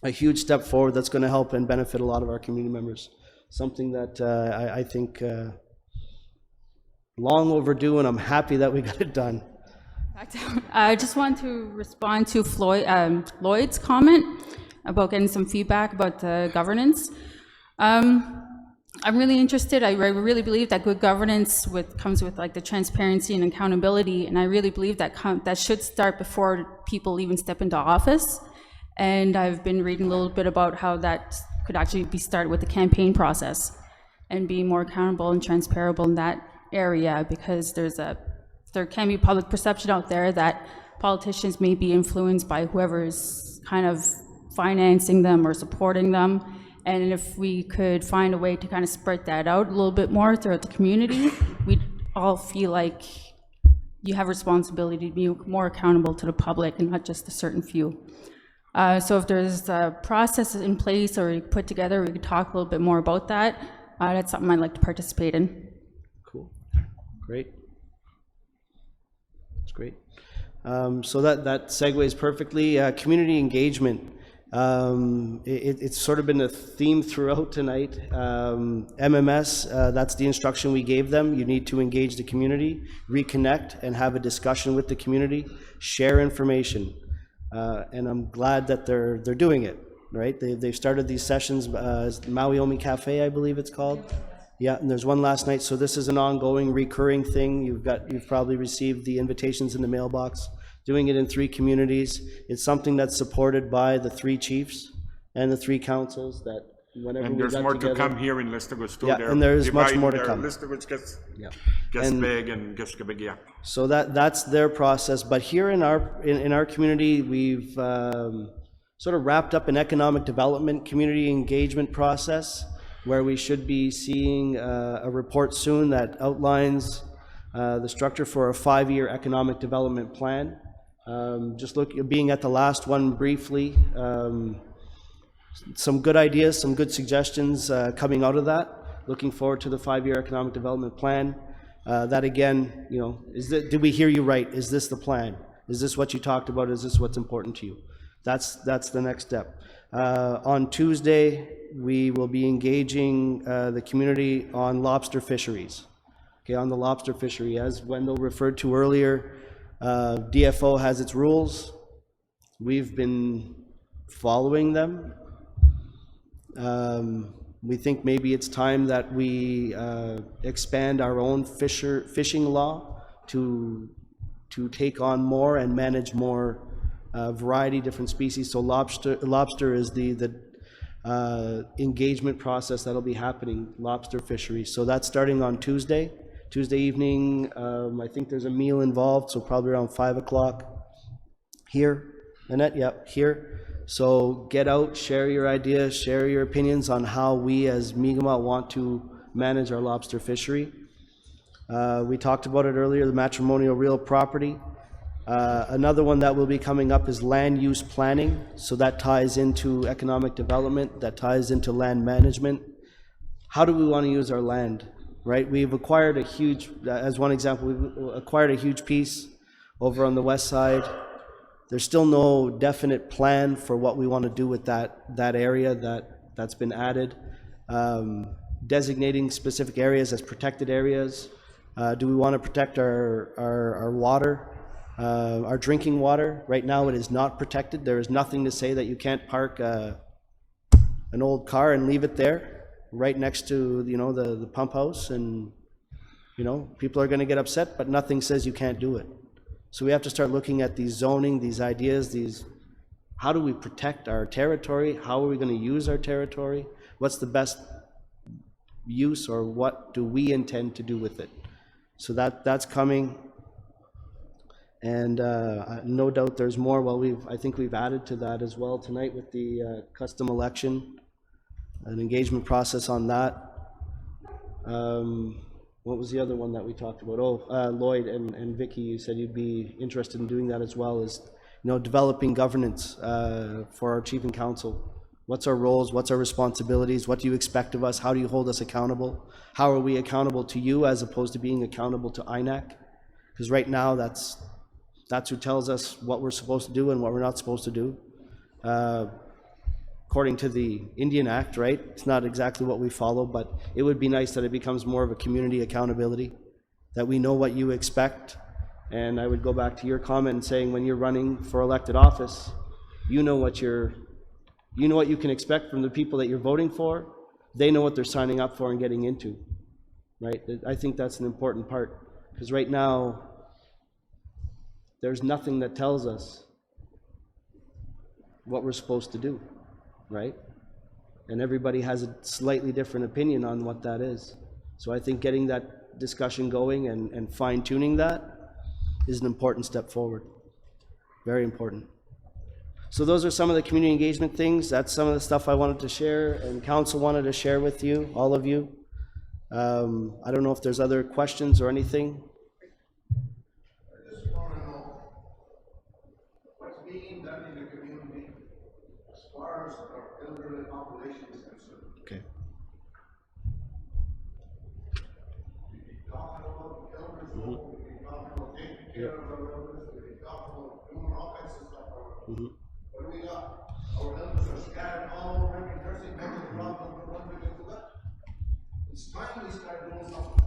huge step forward that's going to help and benefit a lot of our community members. Something that I think long overdue, and I'm happy that we got it done. I just want to respond to Lloyd's comment about getting some feedback about governance. I'm really interested. I really believe that good governance comes with like the transparency and accountability, and I really believe that that should start before people even step into office. And I've been reading a little bit about how that could actually be started with the campaign process and being more accountable and transparent in that area, because there can be public perception out there that politicians may be influenced by whoever is kind of financing them or supporting them. And if we could find a way to kind of spread that out a little bit more throughout the community, we'd all feel like you have a responsibility to be more accountable to the public and not just a certain few. So if there's a process in place or put together, we could talk a little bit more about that. That's something I'd like to participate in. Cool. Great. That's great. So that segues perfectly. Community engagement. It's sort of been a theme throughout tonight. MMS, that's the instruction we gave them. You need to engage the community, reconnect, and have a discussion with the community, share information. And I'm glad that they're doing it, right? They've started these sessions, Maui Omi Cafe, I believe it's called. Yeah, and there's one last night. So this is an ongoing, recurring thing. You've probably received the invitations in the mailbox. Doing it in 3 communities. It's something that's supported by the 3 chiefs and the 3 councils that whenever we got together. And there's more to come here in Listuguj too. Yeah, and there's much more to come. Listuguj gets big and gets big, yeah. So that's their process. But here in our community, we've sort of wrapped up an economic development community engagement process where we should be seeing a report soon that outlines the structure for a 5-year economic development plan. Being at the last one briefly, some good ideas, some good suggestions coming out of that. Looking forward to the 5-year economic development plan. That again, you know, did we hear you right? Is this the plan? Is this what you talked about? Is this what's important to you? That's the next step. On Tuesday, we will be engaging the community on lobster fisheries. Okay, on the lobster fishery, as Wendell referred to earlier, DFO has its rules. We've been following them. We think maybe it's time that we expand our own fishing law to take on more and manage more variety, different species. So lobster is the engagement process that'll be happening, lobster fisheries. So that's starting on Tuesday evening. I think there's a meal involved, so probably around 5 o'clock here. Annette, yeah, here. So get out, share your ideas, share your opinions on how we as Mi'kmaq want to manage our lobster fishery. We talked about it earlier, the matrimonial real property. Another one that will be coming up is land use planning. So that ties into economic development, that ties into land management. How do we want to use our land, right? We've acquired a huge, as one example, we've acquired a huge piece over on the west side. There's still no definite plan for what we want to do with that area that's been added. Designating specific areas as protected areas. Do we want to protect our water, our drinking water? Right now it is not protected. There is nothing to say that you can't park an old car and leave it there right next to the pump house, and people are going to get upset, but nothing says you can't do it. So we have to start looking at these zoning, these ideas, how do we protect our territory? How are we going to use our territory? What's the best use, or what do we intend to do with it? So that's coming, and no doubt there's more. Well, I think we've added to that as well tonight with the custom election, an engagement process on that. What was the other one that we talked about? Lloyd and Vicky, you said you'd be interested in doing that as well, as developing governance for our chief and council. What's our roles? What's our responsibilities? What do you expect of us? How do you hold us accountable? How are we accountable to you as opposed to being accountable to INAC? Because right now that's who tells us what we're supposed to do and what we're not supposed to do. According to the Indian Act, right? It's not exactly what we follow, but it would be nice that it becomes more of a community accountability, that we know what you expect. And I would go back to your comment and saying, when you're running for elected office, you know what you can expect from the people that you're voting for. They know what they're signing up for and getting into, right? I think that's an important part, because right now there's nothing that tells us what we're supposed to do, right? And everybody has a slightly different opinion on what that is. So I think getting that discussion going and fine-tuning that is an important step forward. Very important. So those are some of the community engagement things. That's some of the stuff I wanted to share, and council wanted to share with you, all of you. I don't know if there's other questions or anything. I just want to know what's being done in the community as far as our elderly population is concerned. Okay. We've been talking about elders, we've been talking about taking care of our elders, we've been talking about doing all kinds of stuff. What do we got? Our elders are scattered all over New Jersey, making the problem for one we can do that. It's time we start doing something.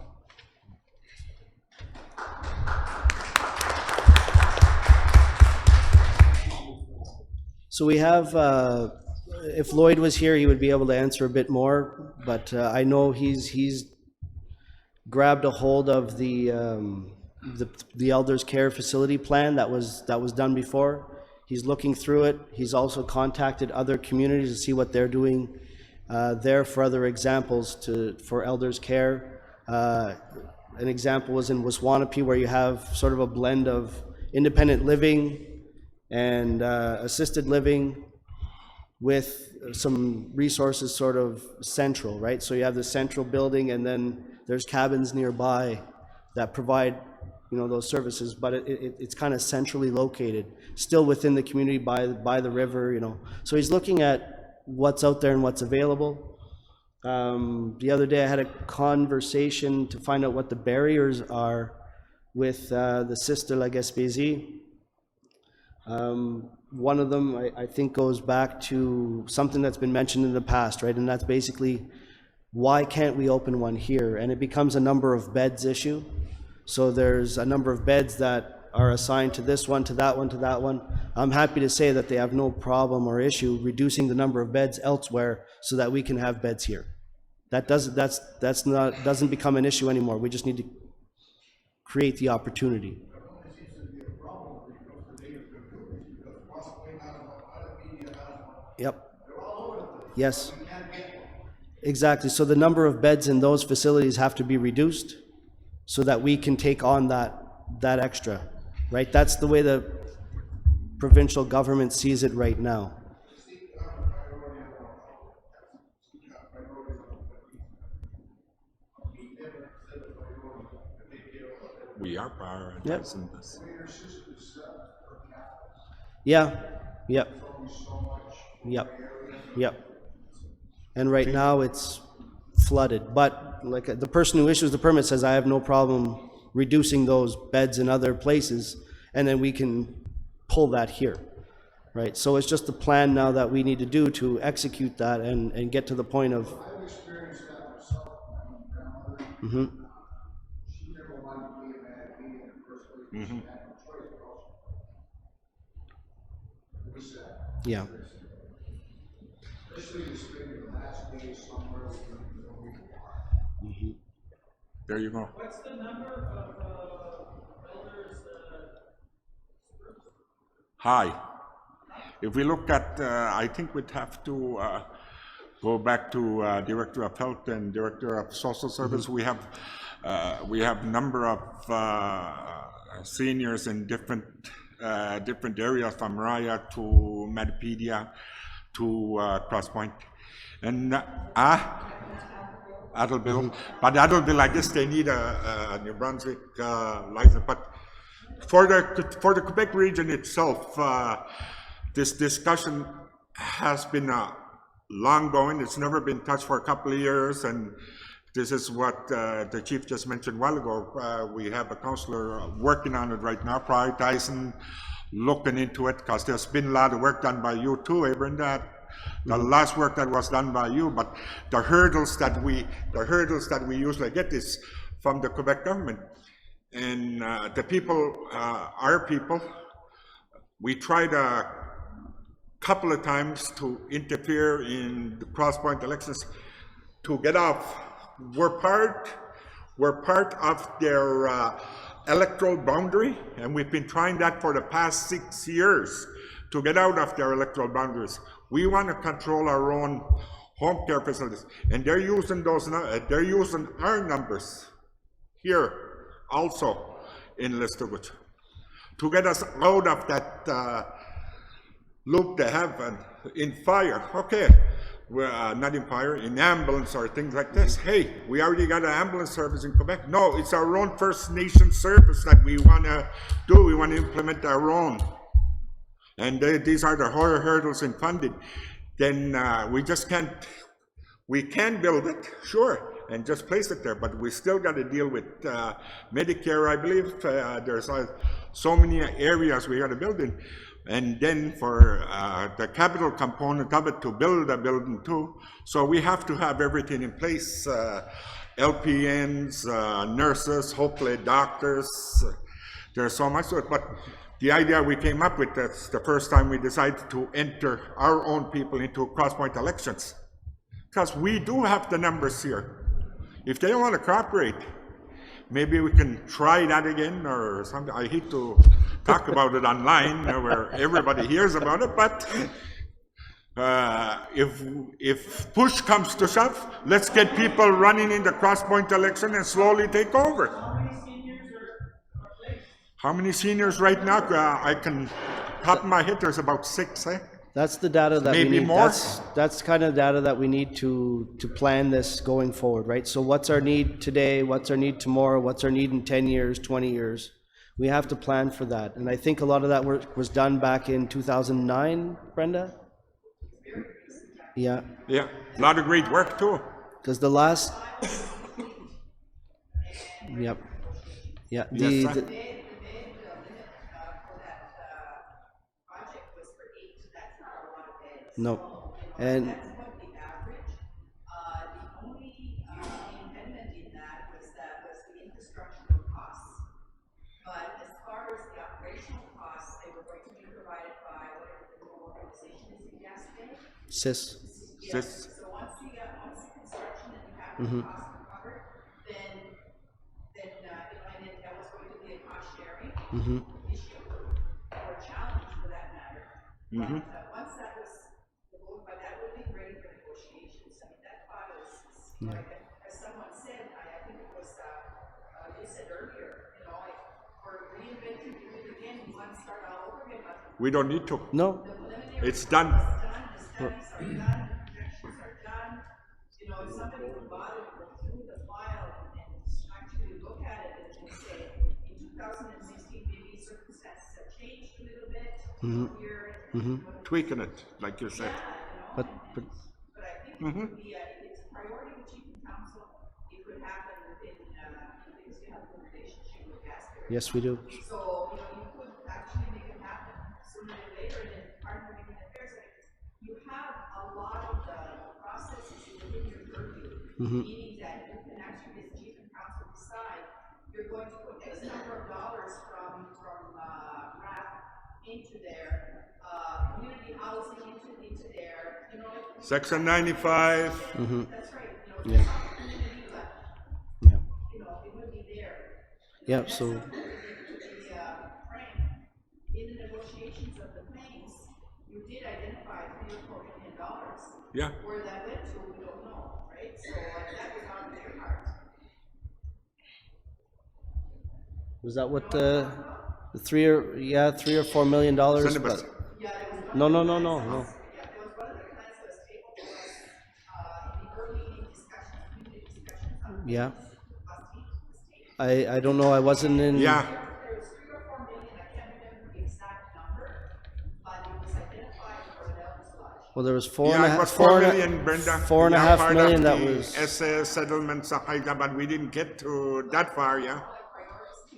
So we have, if Lloyd was here, he would be able to answer a bit more, but I know he's grabbed a hold of the Elders Care Facility Plan that was done before. He's looking through it. He's also contacted other communities to see what they're doing there for other examples for elders care. An example was in Waswanipi, where you have sort of a blend of independent living and assisted living with some resources sort of central, right? So you have the central building, and then there's cabins nearby that provide those services, but it's kind of centrally located, still within the community by the river, So he's looking at what's out there and what's available. The other day I had a conversation to find out what the barriers are with the Sister La Gaspésie. One of them I think goes back to something that's been mentioned in the past, right? And that's basically, why can't we open one here? And it becomes a number of beds issue. So there's a number of beds that are assigned to this one, to that one, to that one. I'm happy to say that they have no problem or issue reducing the number of beds elsewhere so that we can have beds here. That doesn't become an issue anymore. We just need to create the opportunity. Yep. Yes. Exactly. So the number of beds in those facilities have to be reduced so that we can take on that extra, right? That's the way the provincial government sees it right now. we are prioritizing this. Yeah, yep. Yep. And right now it's flooded, but like the person who issues the permit says, I have no problem reducing those beds in other places, and then we can pull that here, right? So it's just the plan now that we need to do to execute that and get to the point of. I've experienced that myself. My own grandmother, Mm-hmm. she never wanted to be a bad being in the first place. She had no choice, but also. It was sad. Yeah. Especially to spend your last day somewhere with your Mm-hmm. There you go. What's the number of elders? High. If we look at, I think we'd have to go back to Director of Health and Director of Social Service. Mm-hmm. We have number of seniors in different areas, from Raya to Metapedia to Crosspoint, and Adultville. But Adultville, I guess they need a New Brunswick license. But for the Quebec region itself, this discussion has been long going. It's never been touched for a couple of years, and this is what the chief just mentioned a while ago. We have a councillor working on it right now, prioritizing, looking into it, because there's been a lot of work done by you too, Brenda. The last work that was done by you, but the hurdles that we usually get is from the Quebec government. And the people, our people, we tried a couple of times to interfere in the Crosspoint elections to get off. We're part of their electoral boundary, and we've been trying that for the past 6 years to get out of their electoral boundaries. We want to control our own home care facilities, and they're using our numbers here also in Listuguj to get us out of that loop they have in fire. Okay, we're not in fire, in ambulance or things like this. Hey, we already got an ambulance service in Quebec. No, it's our own First Nation service that we want to do. We want to implement our own. And these are the hurdles in funding. Then we just can't, we can build it, sure, and just place it there, but we still got to deal with Medicare, I believe. There's so many areas we got to build in. And then for the capital component of it, to build a building too. So we have to have everything in place, LPNs, nurses, hopefully doctors. There's so much to it, but the idea we came up with, that's the first time we decided to enter our own people into Crosspoint elections. Because we do have the numbers here. If they don't want to cooperate, maybe we can try that again or something. I hate to talk about it online where everybody hears about it, but if push comes to shove, let's get people running in the Crosspoint election and slowly take over. How many seniors right now? I can, top of my head, there's about 6, eh? That's the data that maybe we need. More? That's kind of data that we need to plan this going forward, right? So what's our need today? What's our need tomorrow? What's our need in 10 years, 20 years? We have to plan for that. And I think a lot of that work was done back in 2009, Brenda? Yeah. Yeah, a lot of great work too. Because the last... Yep. Yeah. No, and That's what the average. The only impediment in that was the infrastructural costs. But as far as the operational costs, they were going to be provided by whatever the new organization is in yesterday. CIS. Yes. So once the construction and the capital costs are covered, then that was going to be a cost sharing issue or challenge for that matter. But once that was, but that would be ready for negotiations. I mean, that thought is like, as someone said, I think it was you said earlier, like for reinventing it again, you want to start all over again. We don't need to. No. It's done. The studies are done, the projections are done. If somebody would bother to go through the file and actually look at it and say, in 2016, maybe circumstances have changed a little bit. Tweaking it, like you said. But I think it would be it's a priority with chief and council. It could happen within, because you have a good relationship with Gasper. Yes, we do. So, you could actually make it happen sooner or later, and then part of the affairs, you have a lot of the processes within your purview, meaning that you can actually, as chief and council, decide you're going to put X number of dollars from RAP into their community housing, into their, Section 95. that's right, Yeah. community, but, Yeah. it would be there. Yeah, so, In the negotiations of the claims, you did identify $3 or $4 million. Yeah. Where that went to, we don't know, right? So that was on their part. was that what the $3 or $4 million? Cinnabon. No. Yeah, there was one of the plans that was tabled to us in the early discussions, community discussions. Yeah. I don't know, I wasn't in. Yeah. There was $3 or $4 million, I can't remember the exact number, but it was identified for Wendell. Well, there was It was 4 million, Brenda. four and a half part million of that the was. SAS settlement, stuff like that, but we didn't get to that far, yeah?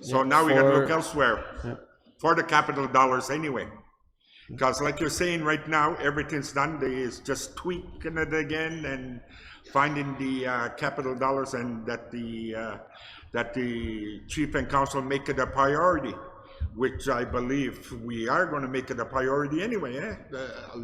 So Yeah, now we got to for- look elsewhere for the capital dollars anyway. Because like you're saying right now, everything's done. They is just tweaking it again and finding the capital dollars, and that the chief and council make it a priority, which I believe we are going to make it a priority anyway.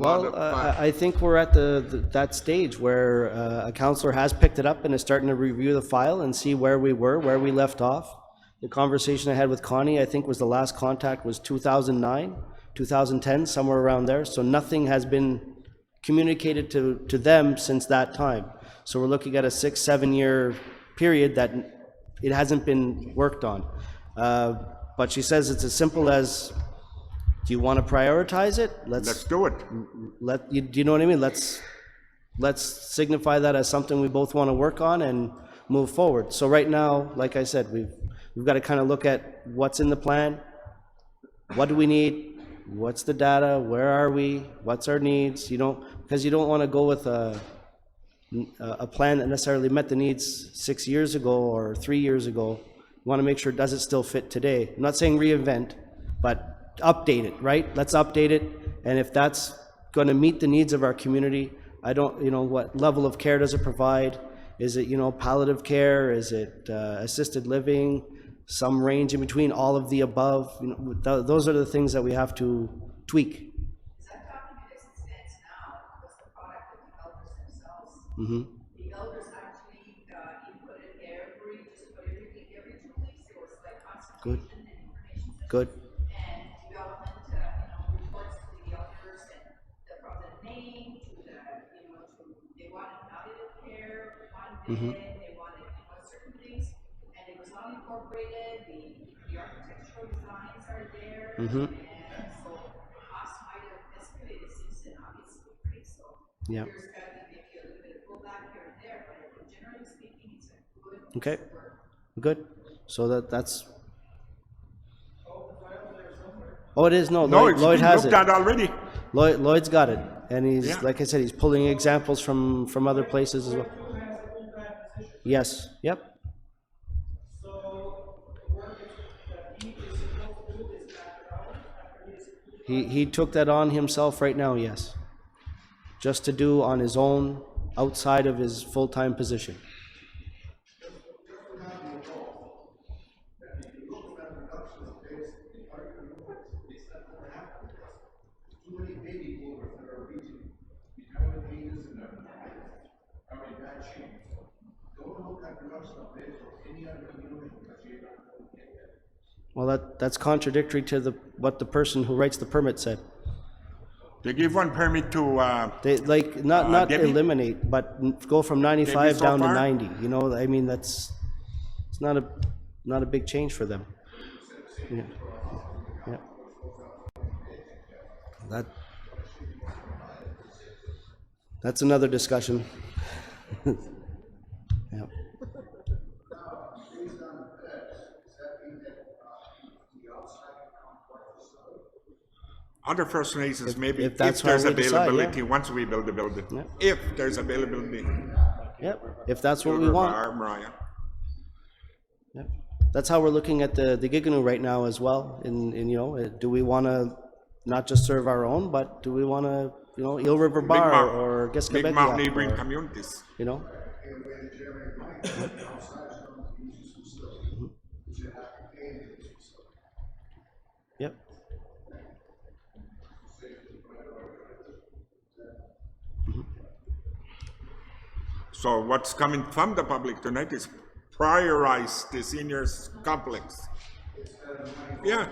I think we're at that stage where a counselor has picked it up and is starting to review the file and see where we were, where we left off. The conversation I had with Connie, I think, was the last contact was 2009, 2010, somewhere around there. So nothing has been communicated to them since that time. So we're looking at a 6-7 year period that it hasn't been worked on. But she says it's as simple as, do you want to prioritize it? Let's do it. Do you know what I mean? Let's signify that as something we both want to work on and move forward. So right now, like I said, we've got to kind of look at what's in the plan. What do we need? What's the data? Where are we? What's our needs? Because you don't want to go with a plan that necessarily met the needs 6 years ago or 3 years ago. You want to make sure, does it still fit today? I'm not saying reinvent, but update it, right? Let's update it. And if that's going to meet the needs of our community, what level of care does it provide? Is it, palliative care? Is it assisted living? Some range in between, all of the above? Those are the things that we have to tweak. That document as it stands now was the product of the elders themselves. The elders actually inputted every 2 weeks, there was like consultation and information sessions. Good. And development, reports to the elders, and from the name to the, they wanted palliative care, one bed, they wanted, certain things, and it was not incorporated, the architectural designs are there, and so cost might have escalated since then, obviously, right? So Yeah. there's got to be maybe a little bit of pullback here and there, but generally speaking, it's a good Okay. piece of work. Good. So that's. Oh, it is. No, No, Lloyd it's has looked it. at already. Lloyd's got it, and he's Yeah. like I said, he's pulling examples from other places as well. Yes. Yep. He took that on himself right now. Yes. Just to do on his own, outside of his full-time position. Well, that's contradictory to what the person who writes the permit said. They give one permit to, They not Debbie? eliminate, but go from 95 so down to far? 90. I mean, it's not a big change for them. Yeah. Yeah. That's another discussion. Yeah. other First Nations, maybe if if that's how there's we decide, availability, yeah. once we build the building. If there's availability. Yep, if that's what we want. Mariah. Yep. That's how we're looking at the Giganu right now as well. In you know, do we want to not just serve our own, but do we want to, you know, Eel River Bar or Big Mount neighboring communities. You know. Yep. So what's coming from the public tonight is prioritize the seniors complex. Yeah.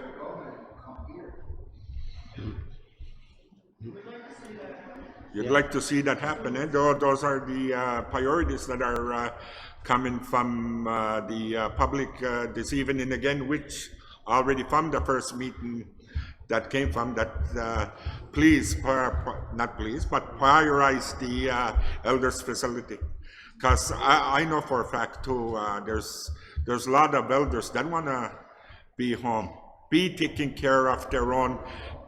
You'd like to see that happen, eh? Those are the priorities that are coming from the public this evening again, which already from the first meeting that came from that not please, but prioritize the elders facility. Because I know for a fact too, there's a lot of elders that want to be home, be taking care of their own,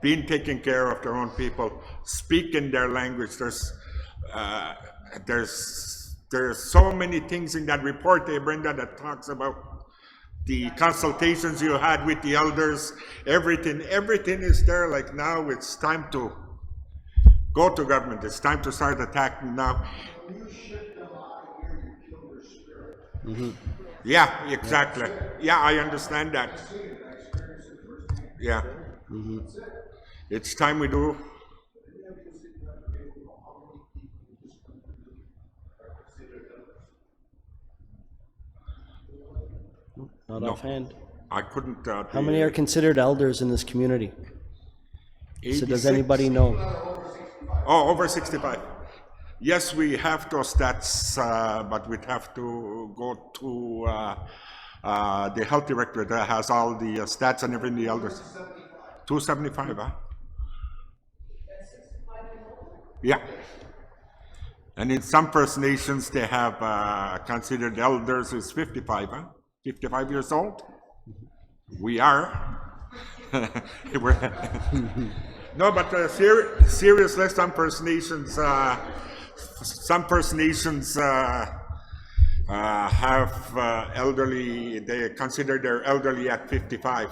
being taking care of their own people, speaking their language. There's so many things in that report, Brenda, that talks about the consultations you had with the elders, everything is there. Like now it's time to go to government. It's time to start attacking now. Mm-hmm. Yeah, exactly. Yeah, I understand that. Yeah. Mm-hmm. It's time we do. Not No, offhand. I couldn't. How many are considered elders in this community? 86? So does anybody know? Oh, over 65. Yes, we have those stats, but we'd have to go to the health director that has all the stats and everything, the elders. 275, huh? Yeah. And in some First Nations, they have considered elders as 55, huh? 55 years old. We are. No, but seriously, some First Nations have elderly. They consider their elderly at 55.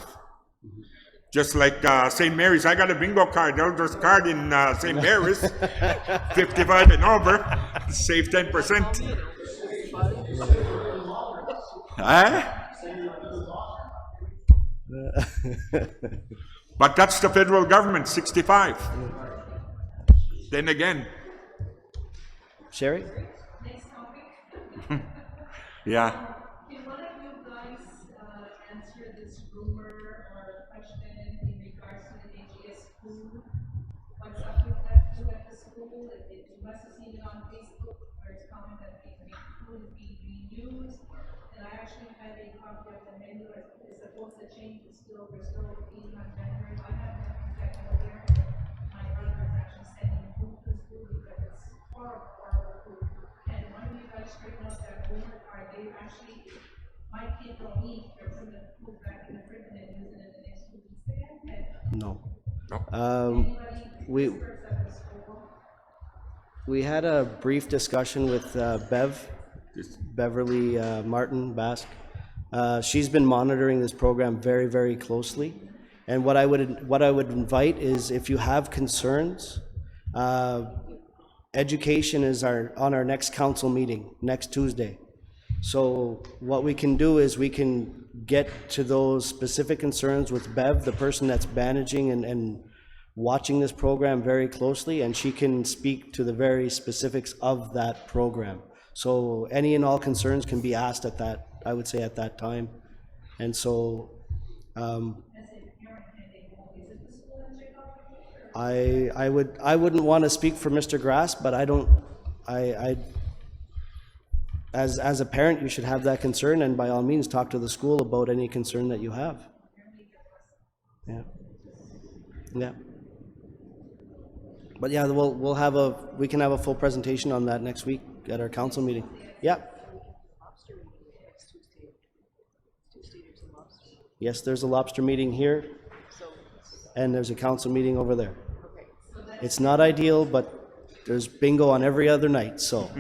Just like St. Mary's, I got a bingo card, elders card in St. Mary's, 55 and over, save 10%. But that's the federal government, 65. Then again. Sherry? Next topic. Yeah. Can one of you guys answer this rumor or question in regards to the AGS school? What's up with that food at the school? You must have seen it on Facebook where it's common that the food is being reused. And I actually had a copy of the menu. It's supposed to change. It's still, we're still eating on January. I have no exact aware. My brother is actually sending food to the school because it's horrible food. And one of you guys straighten out that rumor, are they actually, my kids don't eat, they're putting the food back in the fridge and then using it the next 2 weeks again? No. We had a brief discussion with Beverly Martin Basque. She's been monitoring this program very, very closely. And what I would invite is, if you have concerns, education is on our next council meeting next Tuesday. So what we can do is we can get to those specific concerns with Bev, the person that's managing and watching this program very closely, and she can speak to the very specifics of that program. So any and all concerns can be asked at that, I would say, at that time. And so I wouldn't want to speak for Mr. Grass, but as a parent, you should have that concern, and by all means talk to the school about any concern that you have. Yeah. Yeah. But yeah, we can have a full presentation on that next week at our council meeting. Yeah. Yes, there's a lobster meeting here. and there's a council meeting over there. It's not ideal, but there's bingo on every other night, so.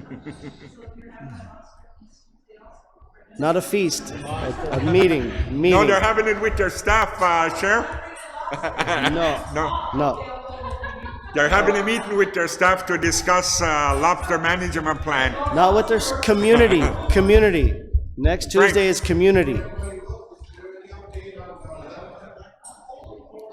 Not a feast, a meeting. No, they're having it with their staff, Sheriff? No. They're having a meeting with their staff to discuss lobster management plan. Not with their community. Next Tuesday is community.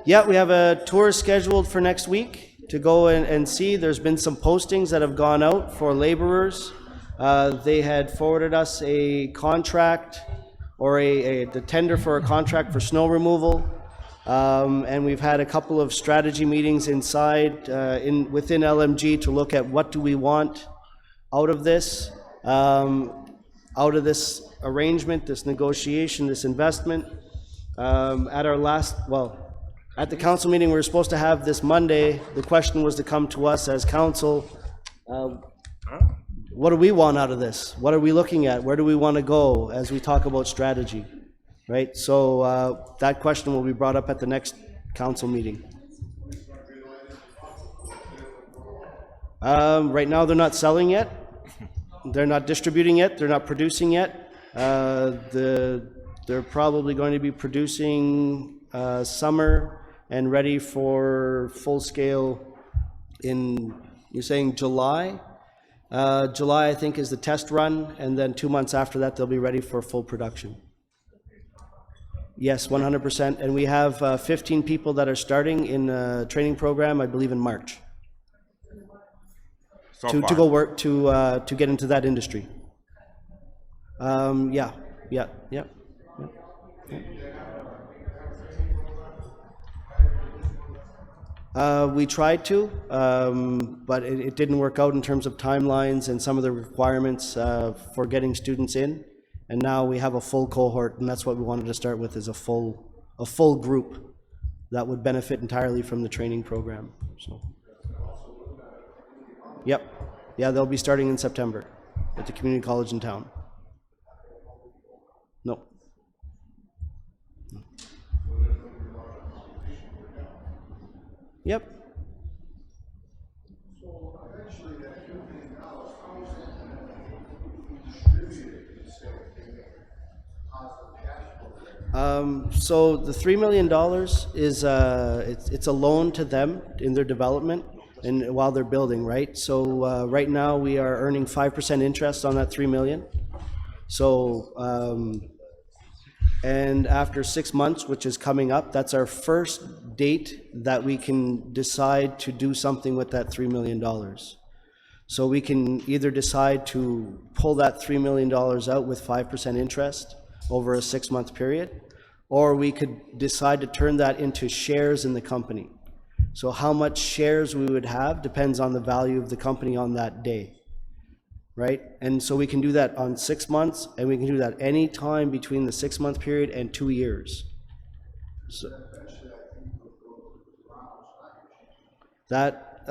Yeah, we have a tour scheduled for next week to go and see. There's been some postings that have gone out for laborers. They had forwarded us a contract or the tender for a contract for snow removal. And we've had a couple of strategy meetings inside within LMG to look at what do we want out of this arrangement, this negotiation, this investment. At the council meeting we were supposed to have this Monday, the question was to come to us as council. What do we want out of this? What are we looking at? Where do we want to go as we talk about strategy? Right, so that question will be brought up at the next council meeting. Right now they're not selling yet. They're not distributing yet. They're not producing yet. They're probably going to be producing summer and ready for full scale in, you're saying July? July, I think, is the test run, and then 2 months after that they'll be ready for full production. Yes, 100%, and we have 15 people that are starting in a training program, I believe in March. To go work, to get into that industry. Yeah. We tried to, but it didn't work out in terms of timelines and some of the requirements for getting students in. And now we have a full cohort, and that's what we wanted to start with, is a full group that would benefit entirely from the training program. So, yep, yeah, they'll be starting in September at the community college in town. No. Yep. So the $3 million is it's a loan to them in their development and while they're building, right? So right now we are earning 5% interest on that $3 million. So and after 6 months, which is coming up, that's our first date that we can decide to do something with that $3 million. So we can either decide to pull that $3 million out with 5% interest over a 6-month period, or we could decide to turn that into shares in the company. So how much shares we would have depends on the value of the company on that day, right? And so we can do that on 6 months, and we can do that any time between the 6-month period and 2 years. So that,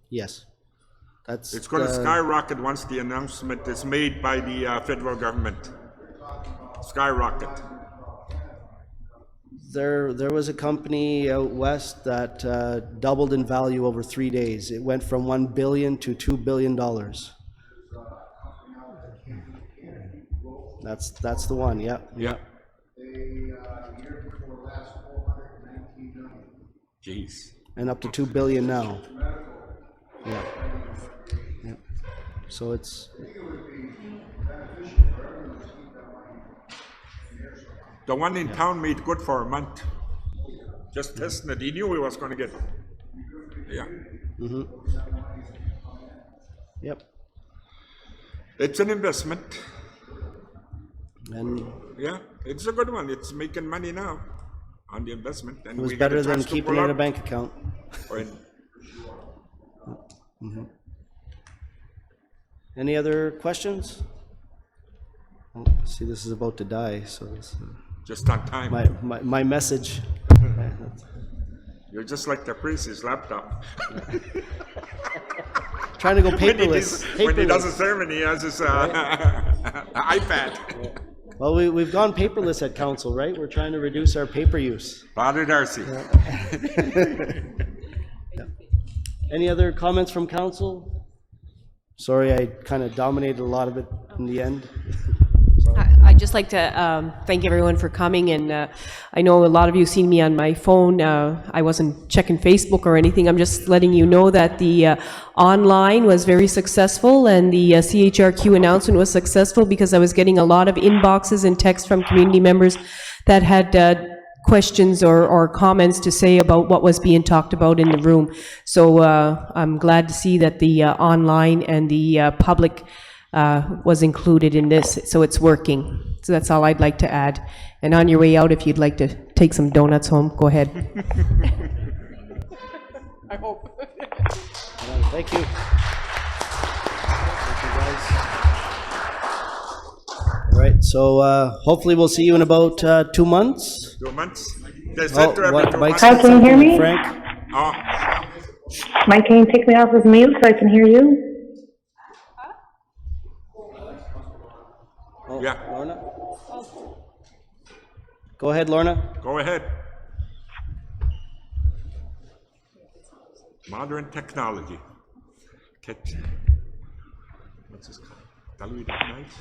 yes. It's going to skyrocket once the announcement is made by the federal government. Skyrocket. There was a company out west that doubled in value over 3 days. It went from $1 billion to $2 billion. That's the one. Yep. Yeah. Jeez. And up to $2 billion now. Yeah. Yeah. So it's. The one in town made good for a month. Just testing it. He knew he was going to get. Yeah. Mm-hmm. Yep. It's an investment. And yeah, it's a good one. It's making money now on the investment. And it was better than keeping it in a bank account. Mm-hmm. Any other questions? Oh, see, this is about to die, so this, just on time. My message. You're just like the priest's laptop. Trying to go paperless. When he does a sermon, he has his iPad. Yeah. Well, we've gone paperless at council, right? We're trying to reduce our paper use. Father Darcy. Any other comments from council? Sorry, I kind of dominated a lot of it in the end. I'd just like to thank everyone for coming, and I know a lot of you seen me on my phone. I wasn't checking Facebook or anything. I'm just letting you know that the online was very successful, and the CHRQ announcement was successful because I was getting a lot of inboxes and texts from community members that had questions or comments to say about what was being talked about in the room. So I'm glad to see that the online and the public was included in this, so it's working. So that's all I'd like to add. And on your way out, if you'd like to take some donuts home, go ahead. I hope. Thank you. Thank you, guys. All right, so hopefully we'll see you in about 2 months. 2 months? They said to every 2 months. Hi, can you hear me? Frank? Oh. Mike, can you take me off of mute so I can hear you? Oh, yeah. Lorna? Go ahead, Lorna. Go ahead. Modern technology. What's this called? Television nice.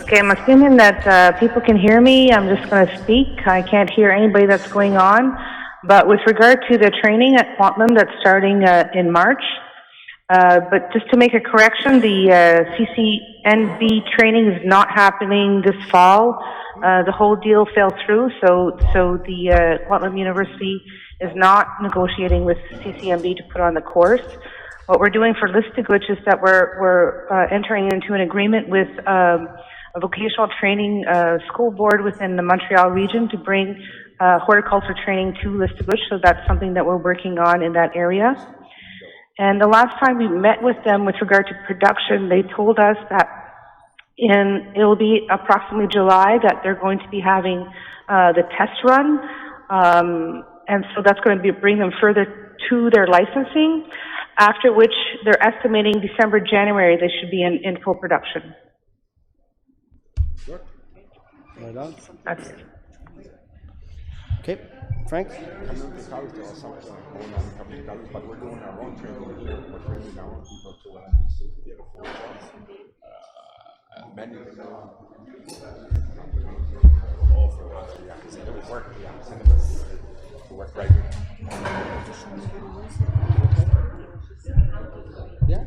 Okay, I'm assuming that people can hear me. I'm just going to speak. I can't hear anybody that's going on. But with regard to the training at Quantum that's starting in March, but just to make a correction, the CCNB training is not happening this fall. The whole deal fell through, so the Quantum University is not negotiating with CCNB to put on the course. What we're doing for Listuguj is that we're entering into an agreement with a vocational training school board within the Montreal region to bring horticulture training to Listuguj, so that's something that we're working on in that area. And the last time we met with them with regard to production, they told us that it'll be approximately July that they're going to be having the test run, and so that's going to bring them further to their licensing, after which they're estimating December, January, they should be in full production. Right on. That's it. Okay, Frank? But we're doing our own training. We're training our own people to get a full job. Many of them all for us. We have to send them to work. We have to send them to work right. Yeah?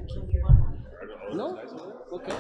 No? Okay.